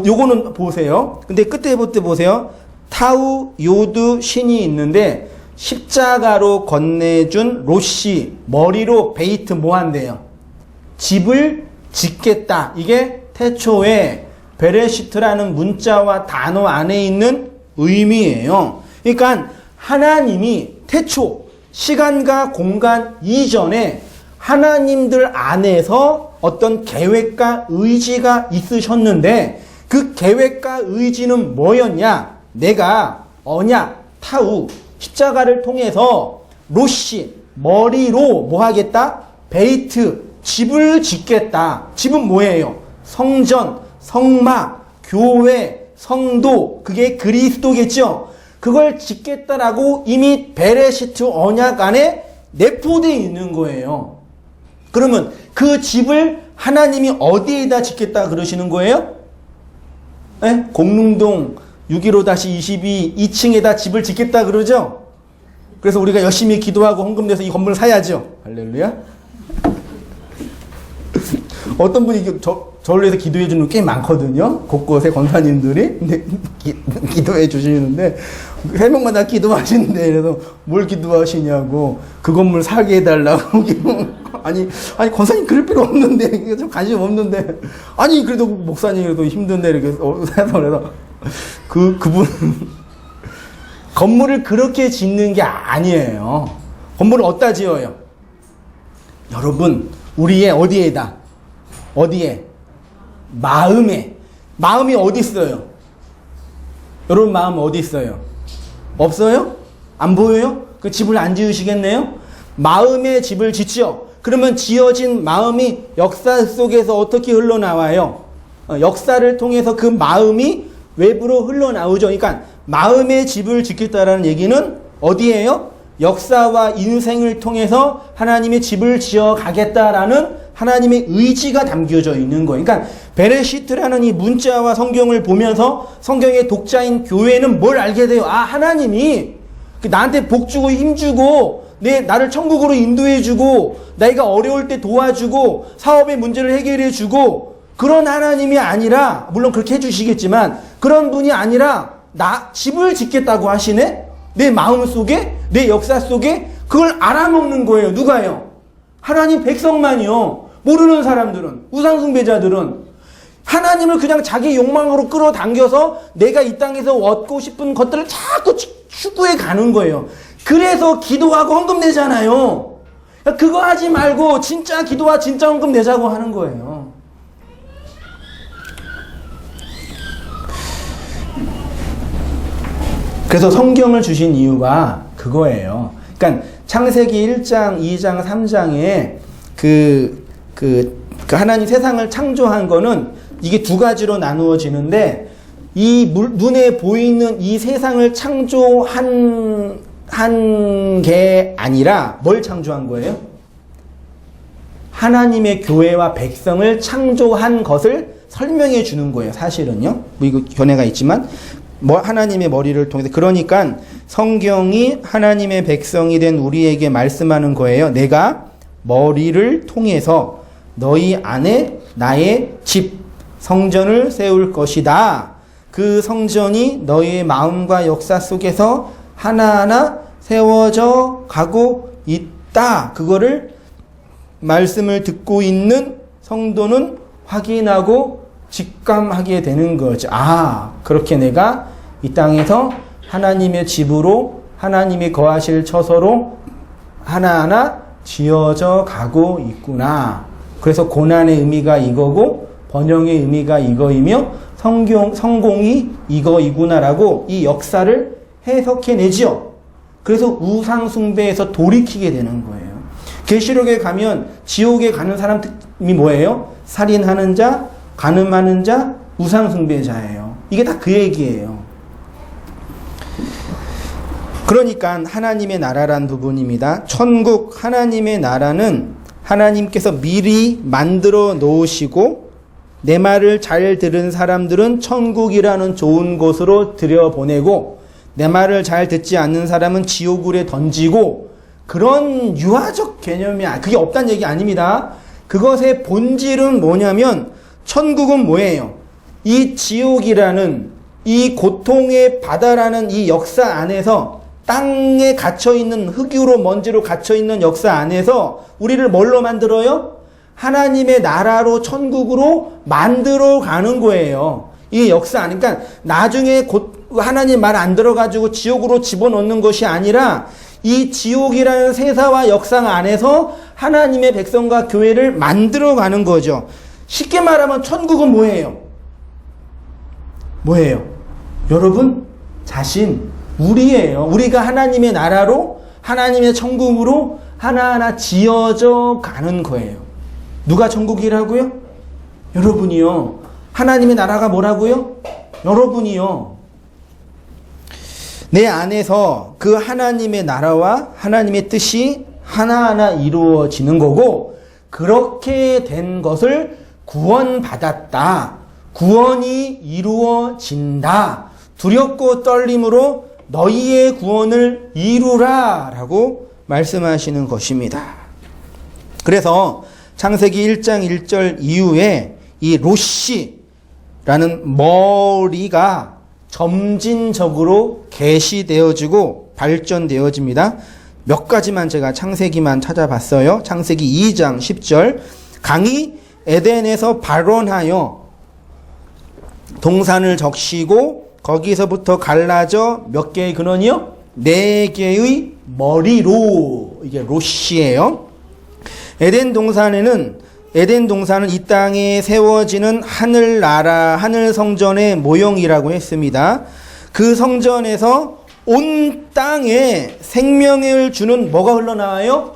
요거는 보세요. 근데 끝에 볼 때 보세요. 타우, 요드, 신이 있는데 십자가로 건네준 로시, 머리로 베이트 뭐 한대요? 집을 짓겠다. 이게 태초에 베레시트라는 문자와 단어 안에 있는 의미예요. 그러니까 하나님이 태초, 시간과 공간 이전에 하나님들 안에서 어떤 계획과 의지가 있으셨는데 그 계획과 의지는 뭐였냐? 내가 언약, 타우, 십자가를 통해서 로시, 머리로 뭐 하겠다? 베이트, 집을 짓겠다. 집은 뭐예요? 성전, 성막, 교회, 성도, 그게 그리스도겠죠? 그걸 짓겠다라고 이미 베레시트 언약 안에 내포되어 있는 거예요. 그러면 그 집을 하나님이 어디에다 짓겠다 그러시는 거예요? 네? 공릉동 615-22 2층에다 집을 짓겠다 그러죠? 그래서 우리가 열심히 기도하고 헌금 내서 이 건물을 사야죠. 할렐루야. 어떤 분이 저를 위해서 기도해 주는 게 꽤 많거든요. 곳곳에 권사님들이. 근데 기도해 주시는데, 3명마다 기도하시는데, 그래서 뭘 기도하시냐고, 그 건물 사게 해달라고. 아니, 권사님 그럴 필요 없는데, 좀 관심 없는데, 아니, 그래도 목사님 그래도 힘든데, 이렇게 해서, 그래서, 그분, 건물을 그렇게 짓는 게 아니에요. 건물을 어디다 지어요? 여러분, 우리의 어디에다? 어디에? 마음에. 마음이 어디 있어요? 여러분 마음 어디 있어요? 없어요? 안 보여요? 그 집을 안 지으시겠네요? 마음에 집을 짓죠. 그러면 지어진 마음이 역사 속에서 어떻게 흘러나와요? 역사를 통해서 그 마음이 외부로 흘러나오죠. 그러니까 마음의 집을 짓겠다라는 얘기는 어디예요? 역사와 인생을 통해서 하나님의 집을 지어 가겠다라는 하나님의 의지가 담겨져 있는 거예요. 그러니까 베레시트라는 이 문자와 성경을 보면서 성경의 독자인 교회는 뭘 알게 돼요? 아, 하나님이 나한테 복 주고 힘 주고 나를 천국으로 인도해 주고 내가 어려울 때 도와주고 사업의 문제를 해결해 주고 그런 하나님이 아니라, 물론 그렇게 해주시겠지만 그런 분이 아니라 집을 짓겠다고 하시네? 내 마음 속에, 내 역사 속에 그걸 알아먹는 거예요. 누가요? 하나님 백성만이요. 모르는 사람들은, 우상숭배자들은 하나님을 그냥 자기 욕망으로 끌어당겨서 내가 이 땅에서 얻고 싶은 것들을 자꾸 추구해 가는 거예요. 그래서 기도하고 헌금 내잖아요. 그거 하지 말고 진짜 기도와 진짜 헌금 내자고 하는 거예요. 그래서 성경을 주신 이유가 그거예요. 그러니까 창세기 1장, 2장, 3장에 하나님 세상을 창조한 거는 이게 두 가지로 나누어지는데 이 눈에 보이는 이 세상을 창조한 게 아니라 뭘 창조한 거예요? 하나님의 교회와 백성을 창조한 것을 설명해 주는 거예요. 사실은요. 뭐 이거 견해가 있지만 하나님의 머리를 통해서. 그러니까 성경이 하나님의 백성이 된 우리에게 말씀하는 거예요. 내가 머리를 통해서 너희 안에 나의 집, 성전을 세울 것이다. 그 성전이 너희의 마음과 역사 속에서 하나하나 세워져 가고 있다. 그거를 말씀을 듣고 있는 성도는 확인하고 직감하게 되는 거죠. 아, 그렇게 내가 이 땅에서 하나님의 집으로, 하나님이 거하실 처소로 하나하나 지어져 가고 있구나. 그래서 고난의 의미가 이거고 번영의 의미가 이거이며 성공이 이거이구나라고 이 역사를 해석해내지요. 그래서 우상숭배에서 돌이키게 되는 거예요. 계시록에 가면 지옥에 가는 사람이 뭐예요? 살인하는 자, 간음하는 자, 우상숭배자예요. 이게 다 그 얘기예요. 그러니까 하나님의 나라란 부분입니다. 천국, 하나님의 나라는 하나님께서 미리 만들어 놓으시고 내 말을 잘 들은 사람들은 천국이라는 좋은 곳으로 들여보내고 내 말을 잘 듣지 않는 사람은 지옥으로 던지고, 그런 유아적 개념이 그게 없다는 얘기 아닙니다. 그것의 본질은 뭐냐면 천국은 뭐예요? 이 지옥이라는 이 고통의 바다라는 이 역사 안에서, 땅에 갇혀있는, 흙으로 먼지로 갇혀있는 역사 안에서 우리를 뭘로 만들어요? 하나님의 나라로, 천국으로 만들어 가는 거예요. 이 역사 안에. 그러니까 나중에 하나님 말 안 들어가지고 지옥으로 집어넣는 것이 아니라 이 지옥이라는 세사와 역사 안에서 하나님의 백성과 교회를 만들어 가는 거죠. 쉽게 말하면 천국은 뭐예요? 뭐예요? 여러분, 자신, 우리예요. 우리가 하나님의 나라로, 하나님의 천국으로 하나하나 지어져 가는 거예요. 누가 천국이라고요? 여러분이요. 하나님의 나라가 뭐라고요? 여러분이요. 내 안에서 그 하나님의 나라와 하나님의 뜻이 하나하나 이루어지는 거고, 그렇게 된 것을 구원받았다. 구원이 이루어진다. 두렵고 떨림으로 너희의 구원을 이루라 라고 말씀하시는 것입니다. 그래서 창세기 1장 1절 이후에 이 로시라는 머리가 점진적으로 계시되어지고 발전되어집니다. 몇 가지만 제가 창세기만 찾아봤어요. 창세기 2장 10절. 강이 에덴에서 발원하여 동산을 적시고 거기서부터 갈라져 몇 개의 근원이요? 4개의 머리로. 이게 로시예요. 에덴 동산은 이 땅에 세워지는 하늘나라, 하늘성전의 모형이라고 했습니다. 그 성전에서 온 땅에 생명을 주는 뭐가 흘러나와요?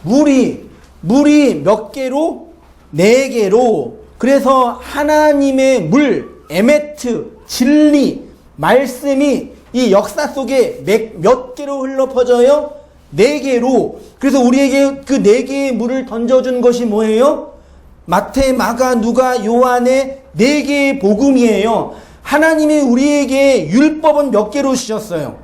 물이 몇 개로? 4개로. 그래서 하나님의 물, 에메트, 진리, 말씀이 이 역사 속에 몇 개로 흘러 퍼져요? 4개로. 그래서 우리에게 그 4개의 물을 던져준 것이 뭐예요? 마태, 마가, 누가, 요한의 4개의 복음이에요. 하나님이 우리에게 율법은 몇 개로 주셨어요?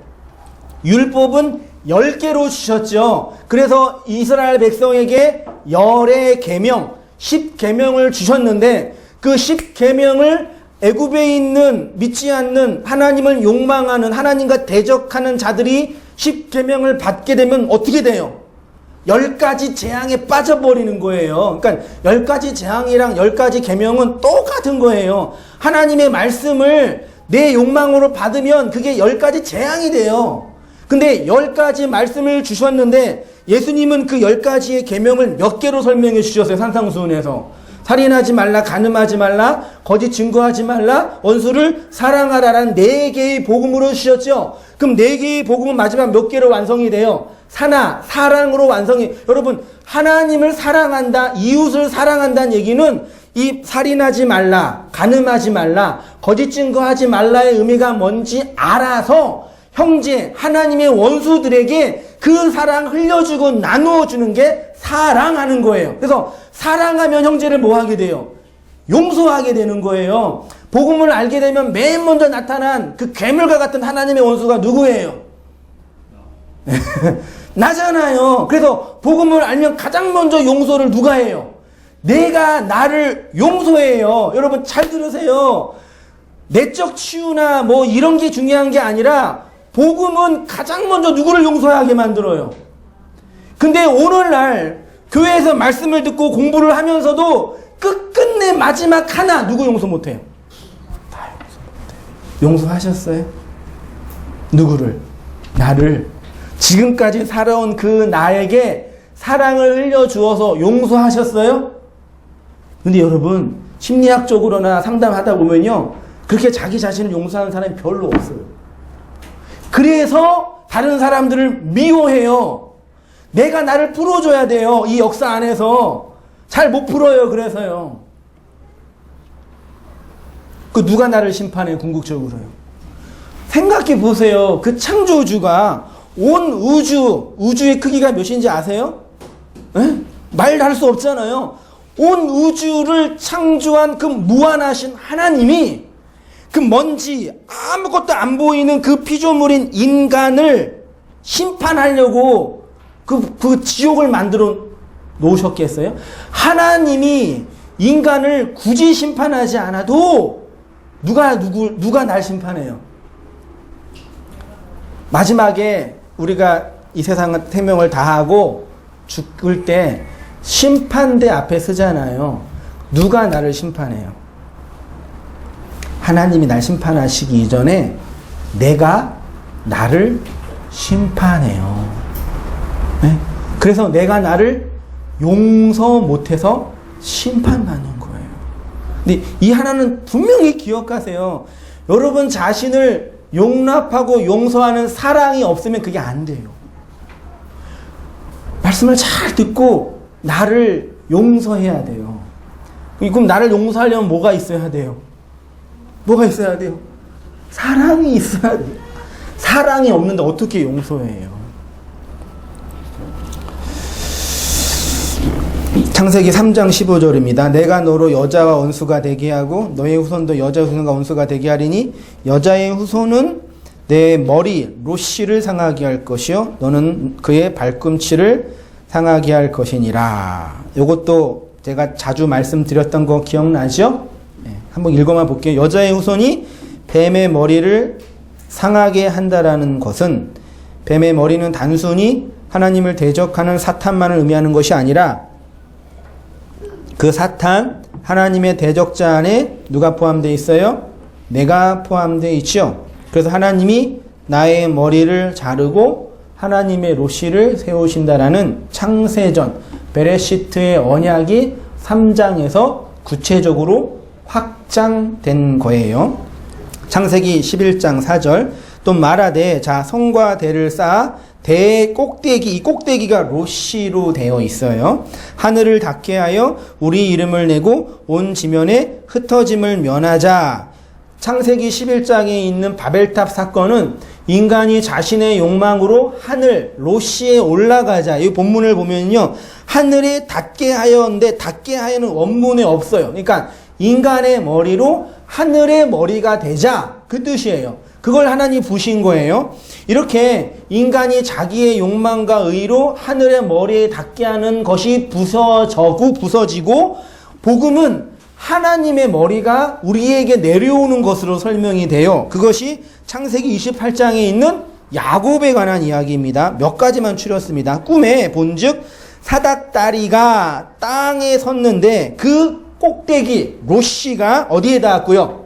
율법은 10개로 주셨죠. 그래서 이스라엘 백성에게 열의 계명, 10계명을 주셨는데 그 10계명을 애굽에 있는 믿지 않는 하나님을 욕망하는 하나님과 대적하는 자들이 10계명을 받게 되면 어떻게 돼요? 10가지 재앙에 빠져버리는 거예요. 그러니까 10가지 재앙이랑 10가지 계명은 똑같은 거예요. 하나님의 말씀을 내 욕망으로 받으면 그게 10가지 재앙이 돼요. 근데 10가지 말씀을 주셨는데 예수님은 그 10가지의 계명을 몇 개로 설명해 주셨어요. 산상수훈에서. 살인하지 말라, 간음하지 말라, 거짓 증거하지 말라, 원수를 사랑하라라는 4개의 복음으로 주셨죠. 그럼 4개의 복음은 마지막 몇 개로 완성이 돼요? 사랑으로 완성이. 여러분, 하나님을 사랑한다, 이웃을 사랑한다는 얘기는 이 살인하지 말라, 간음하지 말라, 거짓 증거하지 말라의 의미가 뭔지 알아서 형제, 하나님의 원수들에게 그 사랑 흘려주고 나누어주는 게 사랑하는 거예요. 그래서 사랑하면 형제를 뭐 하게 돼요? 용서하게 되는 거예요. 복음을 알게 되면 맨 먼저 나타난 그 괴물과 같은 하나님의 원수가 누구예요? 나잖아요. 그래서 복음을 알면 가장 먼저 용서를 누가 해요? 내가 나를 용서해요. 여러분 잘 들으세요. 내적 치유나 뭐 이런 게 중요한 게 아니라 복음은 가장 먼저 누구를 용서하게 만들어요. 근데 오늘날 교회에서 말씀을 듣고 공부를 하면서도 끝끝내 마지막 하나 누구 용서 못해요? 다 용서 못해요. 용서하셨어요? 누구를? 나를. 지금까지 살아온 그 나에게 사랑을 흘려주어서 용서하셨어요? 근데 여러분 심리학적으로나 상담하다 보면요 그렇게 자기 자신을 용서하는 사람이 별로 없어요. 그래서 다른 사람들을 미워해요. 내가 나를 풀어줘야 돼요. 이 역사 안에서. 잘 못 풀어요. 그래서요. 그 누가 나를 심판해 궁극적으로요. 생각해 보세요. 그 창조주가 온 우주의 크기가 몇인지 아세요? 말도 할 수 없잖아요. 온 우주를 창조한 그 무한하신 하나님이 그 먼지 아무것도 안 보이는 그 피조물인 인간을 심판하려고 그 지옥을 만들어 놓으셨겠어요? 하나님이 인간을 굳이 심판하지 않아도 누가 날 심판해요? 마지막에 우리가 이 세상 생명을 다하고 죽을 때 심판대 앞에 서잖아요. 누가 나를 심판해요? 하나님이 날 심판하시기 이전에 내가 나를 심판해요. 네? 그래서 내가 나를 용서 못해서 심판받는 거예요. 근데 이 하나는 분명히 기억하세요. 여러분 자신을 용납하고 용서하는 사랑이 없으면 그게 안 돼요. 말씀을 잘 듣고 나를 용서해야 돼요. 그럼 나를 용서하려면 뭐가 있어야 돼요? 뭐가 있어야 돼요? 사랑이 있어야 돼요. 사랑이 없는데 어떻게 용서해요? 창세기 3장 15절입니다. 내가 너로 여자와 원수가 되게 하고 너의 후손도 여자 후손과 원수가 되게 하리니 여자의 후손은 내 머리 로시를 상하게 할 것이요 너는 그의 발꿈치를 상하게 할 것이니라. 이것도 제가 자주 말씀드렸던 거 기억나죠? 한번 읽어만 볼게요. 여자의 후손이 뱀의 머리를 상하게 한다라는 것은 뱀의 머리는 단순히 하나님을 대적하는 사탄만을 의미하는 것이 아니라 그 사탄, 하나님의 대적자 안에 누가 포함되어 있어요? 내가 포함되어 있죠. 그래서 하나님이 나의 머리를 자르고 하나님의 로시를 세우신다라는 창세전 베레시트의 언약이 3장에서 구체적으로 확장된 거예요. 창세기 11장 4절 또 말하되 자 성과 대를 쌓아 대의 꼭대기, 이 꼭대기가 로시로 되어 있어요. 하늘을 닿게 하여 우리 이름을 내고 온 지면에 흩어짐을 면하자. 창세기 11장에 있는 바벨탑 사건은 인간이 자신의 욕망으로 하늘, 로시에 올라가자. 이 본문을 보면요. 하늘에 닿게 하였는데 닿게 하여는 원문에 없어요. 그러니까 인간의 머리로 하늘의 머리가 되자. 그 뜻이에요. 그걸 하나님 부신 거예요. 이렇게 인간이 자기의 욕망과 의로 하늘의 머리에 닿게 하는 것이 부서지고 복음은 하나님의 머리가 우리에게 내려오는 것으로 설명이 돼요. 그것이 창세기 28장에 있는 야곱에 관한 이야기입니다. 몇 가지만 추렸습니다. 꿈에 본즉 사닥다리가 땅에 섰는데 그 꼭대기 로시가 어디에 닿았고요?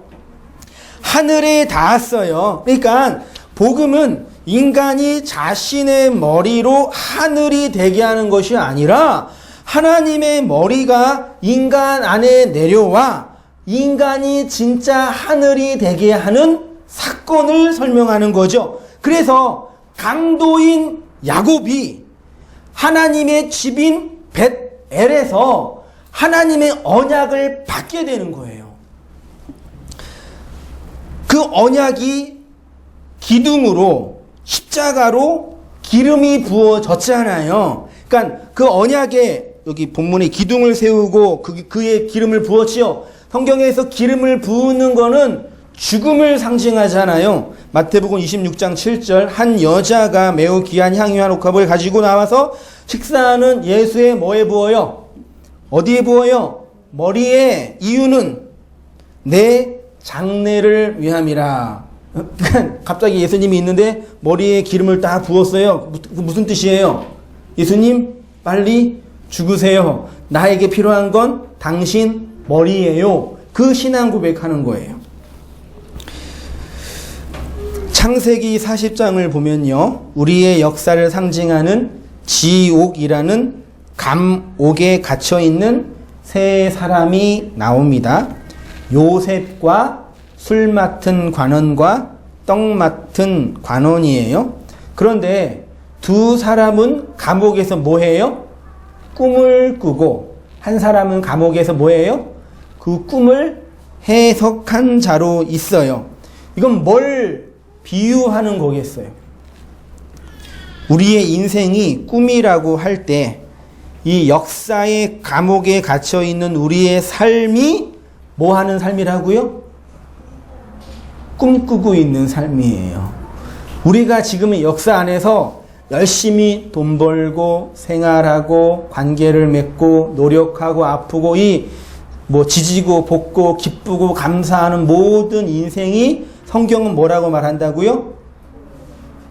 하늘에 닿았어요. 그러니까 복음은 인간이 자신의 머리로 하늘이 되게 하는 것이 아니라 하나님의 머리가 인간 안에 내려와 인간이 진짜 하늘이 되게 하는 사건을 설명하는 거죠. 그래서 강도인 야곱이 하나님의 집인 벳엘에서 하나님의 언약을 받게 되는 거예요. 그 언약이 기둥으로 십자가로 기름이 부어졌잖아요. 그러니까 그 언약에 여기 본문에 기둥을 세우고 그의 기름을 부었지요. 성경에서 기름을 부으는 거는 죽음을 상징하잖아요. 마태복음 26장 7절 한 여자가 매우 귀한 향유와 옥합을 가지고 나와서 식사하는 예수의 뭐에 부어요? 어디에 부어요? 머리에. 이유는 내 장례를 위함이라. 갑자기 예수님이 있는데 머리에 기름을 딱 부었어요. 무슨 뜻이에요? 예수님 빨리 죽으세요. 나에게 필요한 건 당신 머리예요. 그 신앙 고백하는 거예요. 창세기 40장을 보면요. 우리의 역사를 상징하는 지옥이라는 감옥에 갇혀있는 세 사람이 나옵니다. 요셉과 술 맡은 관원과 떡 맡은 관원이에요. 그런데 두 사람은 감옥에서 뭐 해요? 꿈을 꾸고 한 사람은 감옥에서 뭐 해요? 그 꿈을 해석한 자로 있어요. 이건 뭘 비유하는 거겠어요? 우리의 인생이 꿈이라고 할 때 이 역사의 감옥에 갇혀 있는 우리의 삶이 뭐 하는 삶이라고요? 꿈꾸고 있는 삶이에요. 우리가 지금 역사 안에서 열심히 돈 벌고 생활하고 관계를 맺고 노력하고 아프고 지지고 볶고 기쁘고 감사하는 모든 인생이 성경은 뭐라고 말한다고요?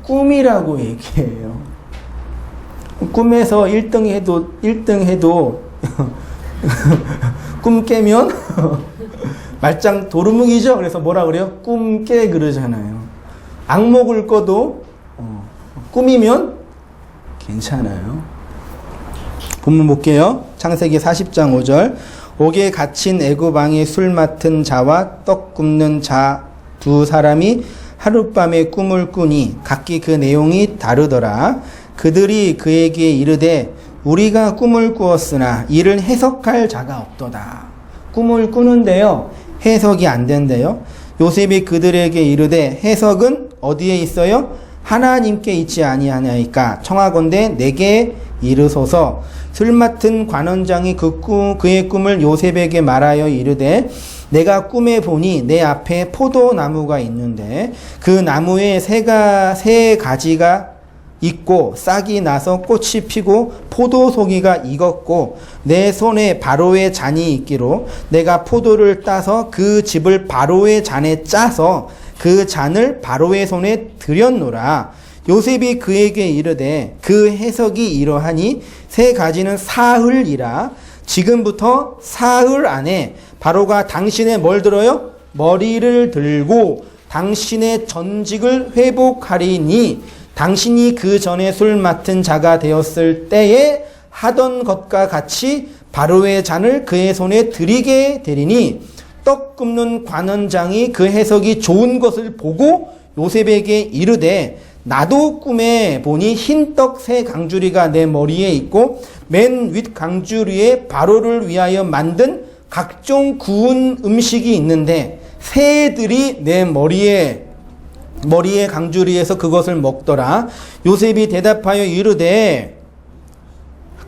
꿈이라고 얘기해요. 꿈에서 1등 해도 꿈 깨면 말짱 도루묵이죠. 그래서 뭐라 그래요? 꿈 깨 그러잖아요. 악몽을 꿔도 꿈이면 괜찮아요. 본문 볼게요. 창세기 40장 5절 옥에 갇힌 애굽 왕의 술 맡은 자와 떡 굽는 자 두 사람이 하룻밤에 꿈을 꾸니 각기 그 내용이 다르더라. 그들이 그에게 이르되 우리가 꿈을 꾸었으나 이를 해석할 자가 없도다. 꿈을 꾸는데요. 해석이 안 된대요. 요셉이 그들에게 이르되 해석은 어디에 있어요? 하나님께 있지 아니하나이까 청하건대 내게 이르소서. 술 맡은 관원장이 그의 꿈을 요셉에게 말하여 이르되 내가 꿈에 보니 내 앞에 포도나무가 있는데 그 나무에 세 가지가 있고 싹이 나서 꽃이 피고 포도송이가 익었고 내 손에 바로의 잔이 있기로 내가 포도를 따서 그 즙을 바로의 잔에 짜서 그 잔을 바로의 손에 들였노라. 요셉이 그에게 이르되 그 해석이 이러하니 세 가지는 사흘이라. 지금부터 사흘 안에 바로가 당신의 뭘 들어요? 머리를 들고 당신의 전직을 회복하리니 당신이 그 전에 술 맡은 자가 되었을 때에 하던 것과 같이 바로의 잔을 그의 손에 들이게 되리니 떡 굽는 관원장이 그 해석이 좋은 것을 보고 요셉에게 이르되 나도 꿈에 보니 흰떡 세 강주리가 내 머리에 있고 맨 윗 강주리에 바로를 위하여 만든 각종 구운 음식이 있는데 새들이 내 머리에 강주리에서 그것을 먹더라. 요셉이 대답하여 이르되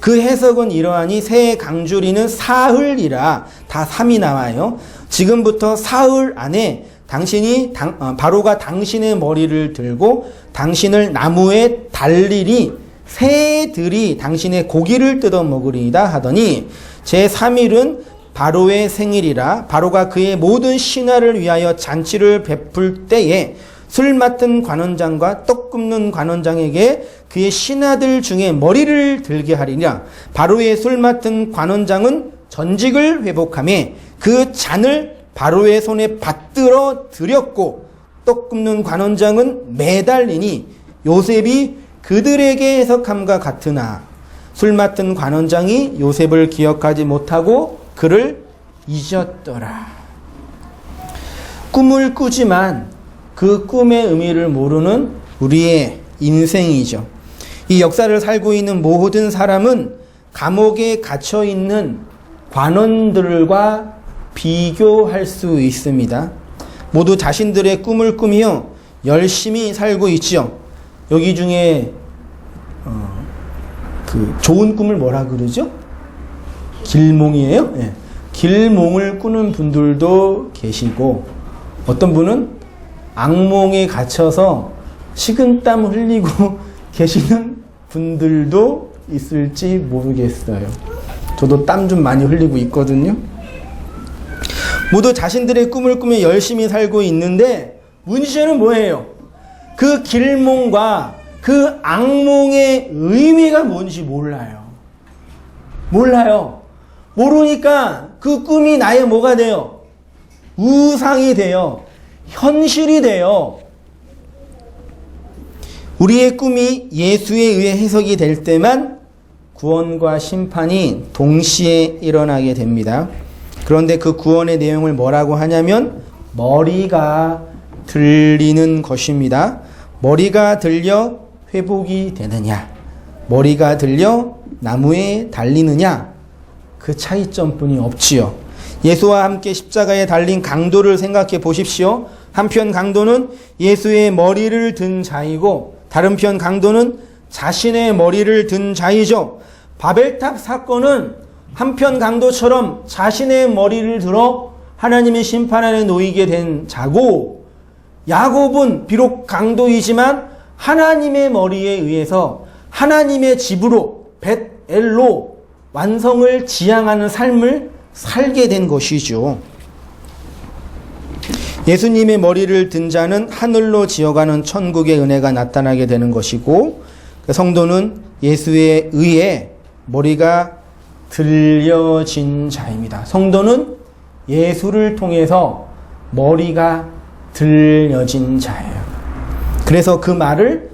그 해석은 이러하니 새 강주리는 사흘이라. 다 3이 나와요. 지금부터 사흘 안에 바로가 당신의 머리를 들고 당신을 나무에 달리니 새들이 당신의 고기를 뜯어 먹으리이다 하더니 제3일은 바로의 생일이라. 바로가 그의 모든 신하를 위하여 잔치를 베풀 때에 술 맡은 관원장과 떡 굽는 관원장에게 그의 신하들 중에 머리를 들게 하리라. 바로의 술 맡은 관원장은 전직을 회복하며 그 잔을 바로의 손에 받들어 드렸고 떡 굽는 관원장은 매달리니 요셉이 그들에게 해석함과 같으나 술 맡은 관원장이 요셉을 기억하지 못하고 그를 잊었더라. 꿈을 꾸지만 그 꿈의 의미를 모르는 우리의 인생이죠. 이 역사를 살고 있는 모든 사람은 감옥에 갇혀 있는 관원들과 비교할 수 있습니다. 모두 자신들의 꿈을 꾸며 열심히 살고 있죠. 여기 중에 그 좋은 꿈을 뭐라 그러죠? 길몽이에요. 네. 길몽을 꾸는 분들도 계시고 어떤 분은 악몽에 갇혀서 식은땀 흘리고 계시는 분들도 있을지 모르겠어요. 저도 땀 좀 많이 흘리고 있거든요. 모두 자신들의 꿈을 꾸며 열심히 살고 있는데 문제는 뭐예요? 그 길몽과 그 악몽의 의미가 뭔지 몰라요. 모르니까 그 꿈이 나의 뭐가 돼요? 우상이 돼요. 현실이 돼요. 우리의 꿈이 예수에 의해 해석이 될 때만 구원과 심판이 동시에 일어나게 됩니다. 그런데 그 구원의 내용을 뭐라고 하냐면 머리가 들리는 것입니다. 머리가 들려 회복이 되느냐, 머리가 들려 나무에 달리느냐, 그 차이점뿐이 없지요. 예수와 함께 십자가에 달린 강도를 생각해 보십시오. 한편 강도는 예수의 머리를 든 자이고 다른 편 강도는 자신의 머리를 든 자이죠. 바벨탑 사건은 한편 강도처럼 자신의 머리를 들어 하나님의 심판 안에 놓이게 된 자고, 야곱은 비록 강도이지만 하나님의 머리에 의해서 하나님의 집으로 벳엘로 완성을 지향하는 삶을 살게 된 것이죠. 예수님의 머리를 든 자는 하늘로 지어가는 천국의 은혜가 나타나게 되는 것이고, 성도는 예수에 의해 머리가 들려진 자입니다. 성도는 예수를 통해서 머리가 들려진 자예요. 그래서 그 말을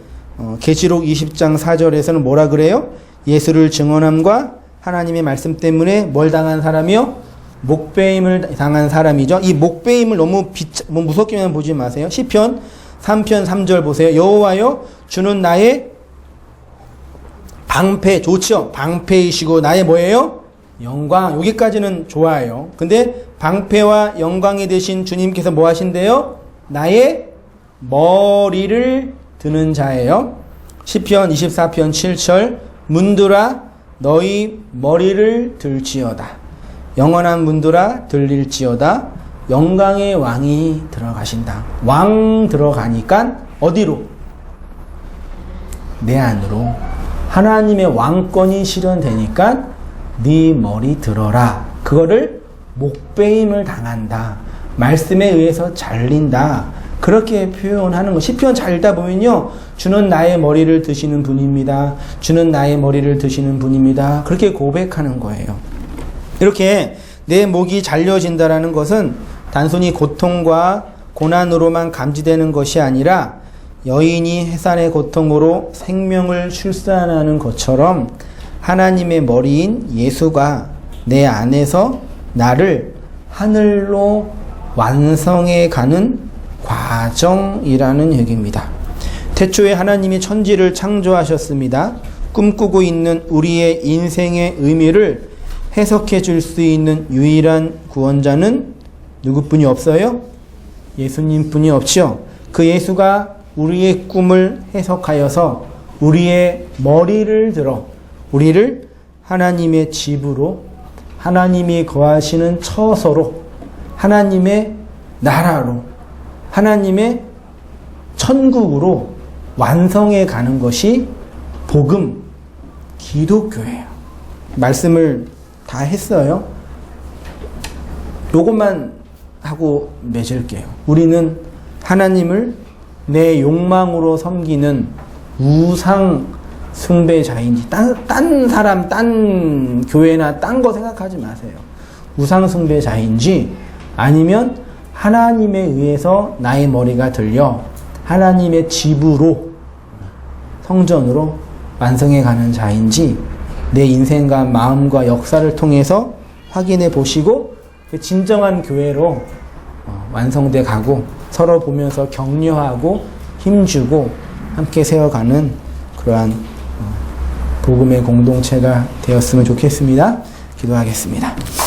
계시록 20장 4절에서는 뭐라 그래요? 예수를 증언함과 하나님의 말씀 때문에 뭘 당한 사람이요? 목배임을 당한 사람이죠. 이 목배임을 너무 무섭게만 보지 마세요. 시편 3편 3절 보세요. 여호와여, 주는 나의 방패, 좋죠? 방패이시고 나의 뭐예요? 영광. 여기까지는 좋아요. 근데 방패와 영광이 되신 주님께서 뭐 하신대요? 나의 머리를 드는 자예요. 시편 24편 7절 문들아 너희 머리를 들지어다. 영원한 문들아 들릴지어다. 영광의 왕이 들어가신다. 왕 들어가니까 어디로? 내 안으로. 하나님의 왕권이 실현되니까 네 머리 들어라. 그거를 목베임을 당한다. 말씀에 의해서 잘린다. 그렇게 표현하는 거. 시편 잘 읽다 보면요. 주는 나의 머리를 드시는 분입니다. 주는 나의 머리를 드시는 분입니다. 그렇게 고백하는 거예요. 이렇게 내 목이 잘려진다라는 것은 단순히 고통과 고난으로만 감지되는 것이 아니라 여인이 해산의 고통으로 생명을 출산하는 것처럼 하나님의 머리인 예수가 내 안에서 나를 하늘로 완성해 가는 과정이라는 얘기입니다. 태초에 하나님이 천지를 창조하셨습니다. 꿈꾸고 있는 우리의 인생의 의미를 해석해 줄 수 있는 유일한 구원자는 누구뿐이 없어요? 예수님뿐이 없지요. 그 예수가 우리의 꿈을 해석하여서 우리의 머리를 들어 우리를 하나님의 집으로, 하나님이 거하시는 처소로, 하나님의 나라로, 하나님의 천국으로 완성해 가는 것이 복음, 기독교예요. 말씀을 다 했어요. 요것만 하고 맺을게요. 우리는 하나님을 내 욕망으로 섬기는 우상 숭배자인지, 딴 사람, 딴 교회나 딴 거 생각하지 마세요. 우상 숭배자인지 아니면 하나님에 의해서 나의 머리가 들려 하나님의 집으로, 성전으로 완성해 가는 자인지 내 인생과 마음과 역사를 통해서 확인해 보시고 진정한 교회로 완성돼 가고 서로 보면서 격려하고 힘주고 함께 세워가는 그러한 복음의 공동체가 되었으면 좋겠습니다. 기도하겠습니다.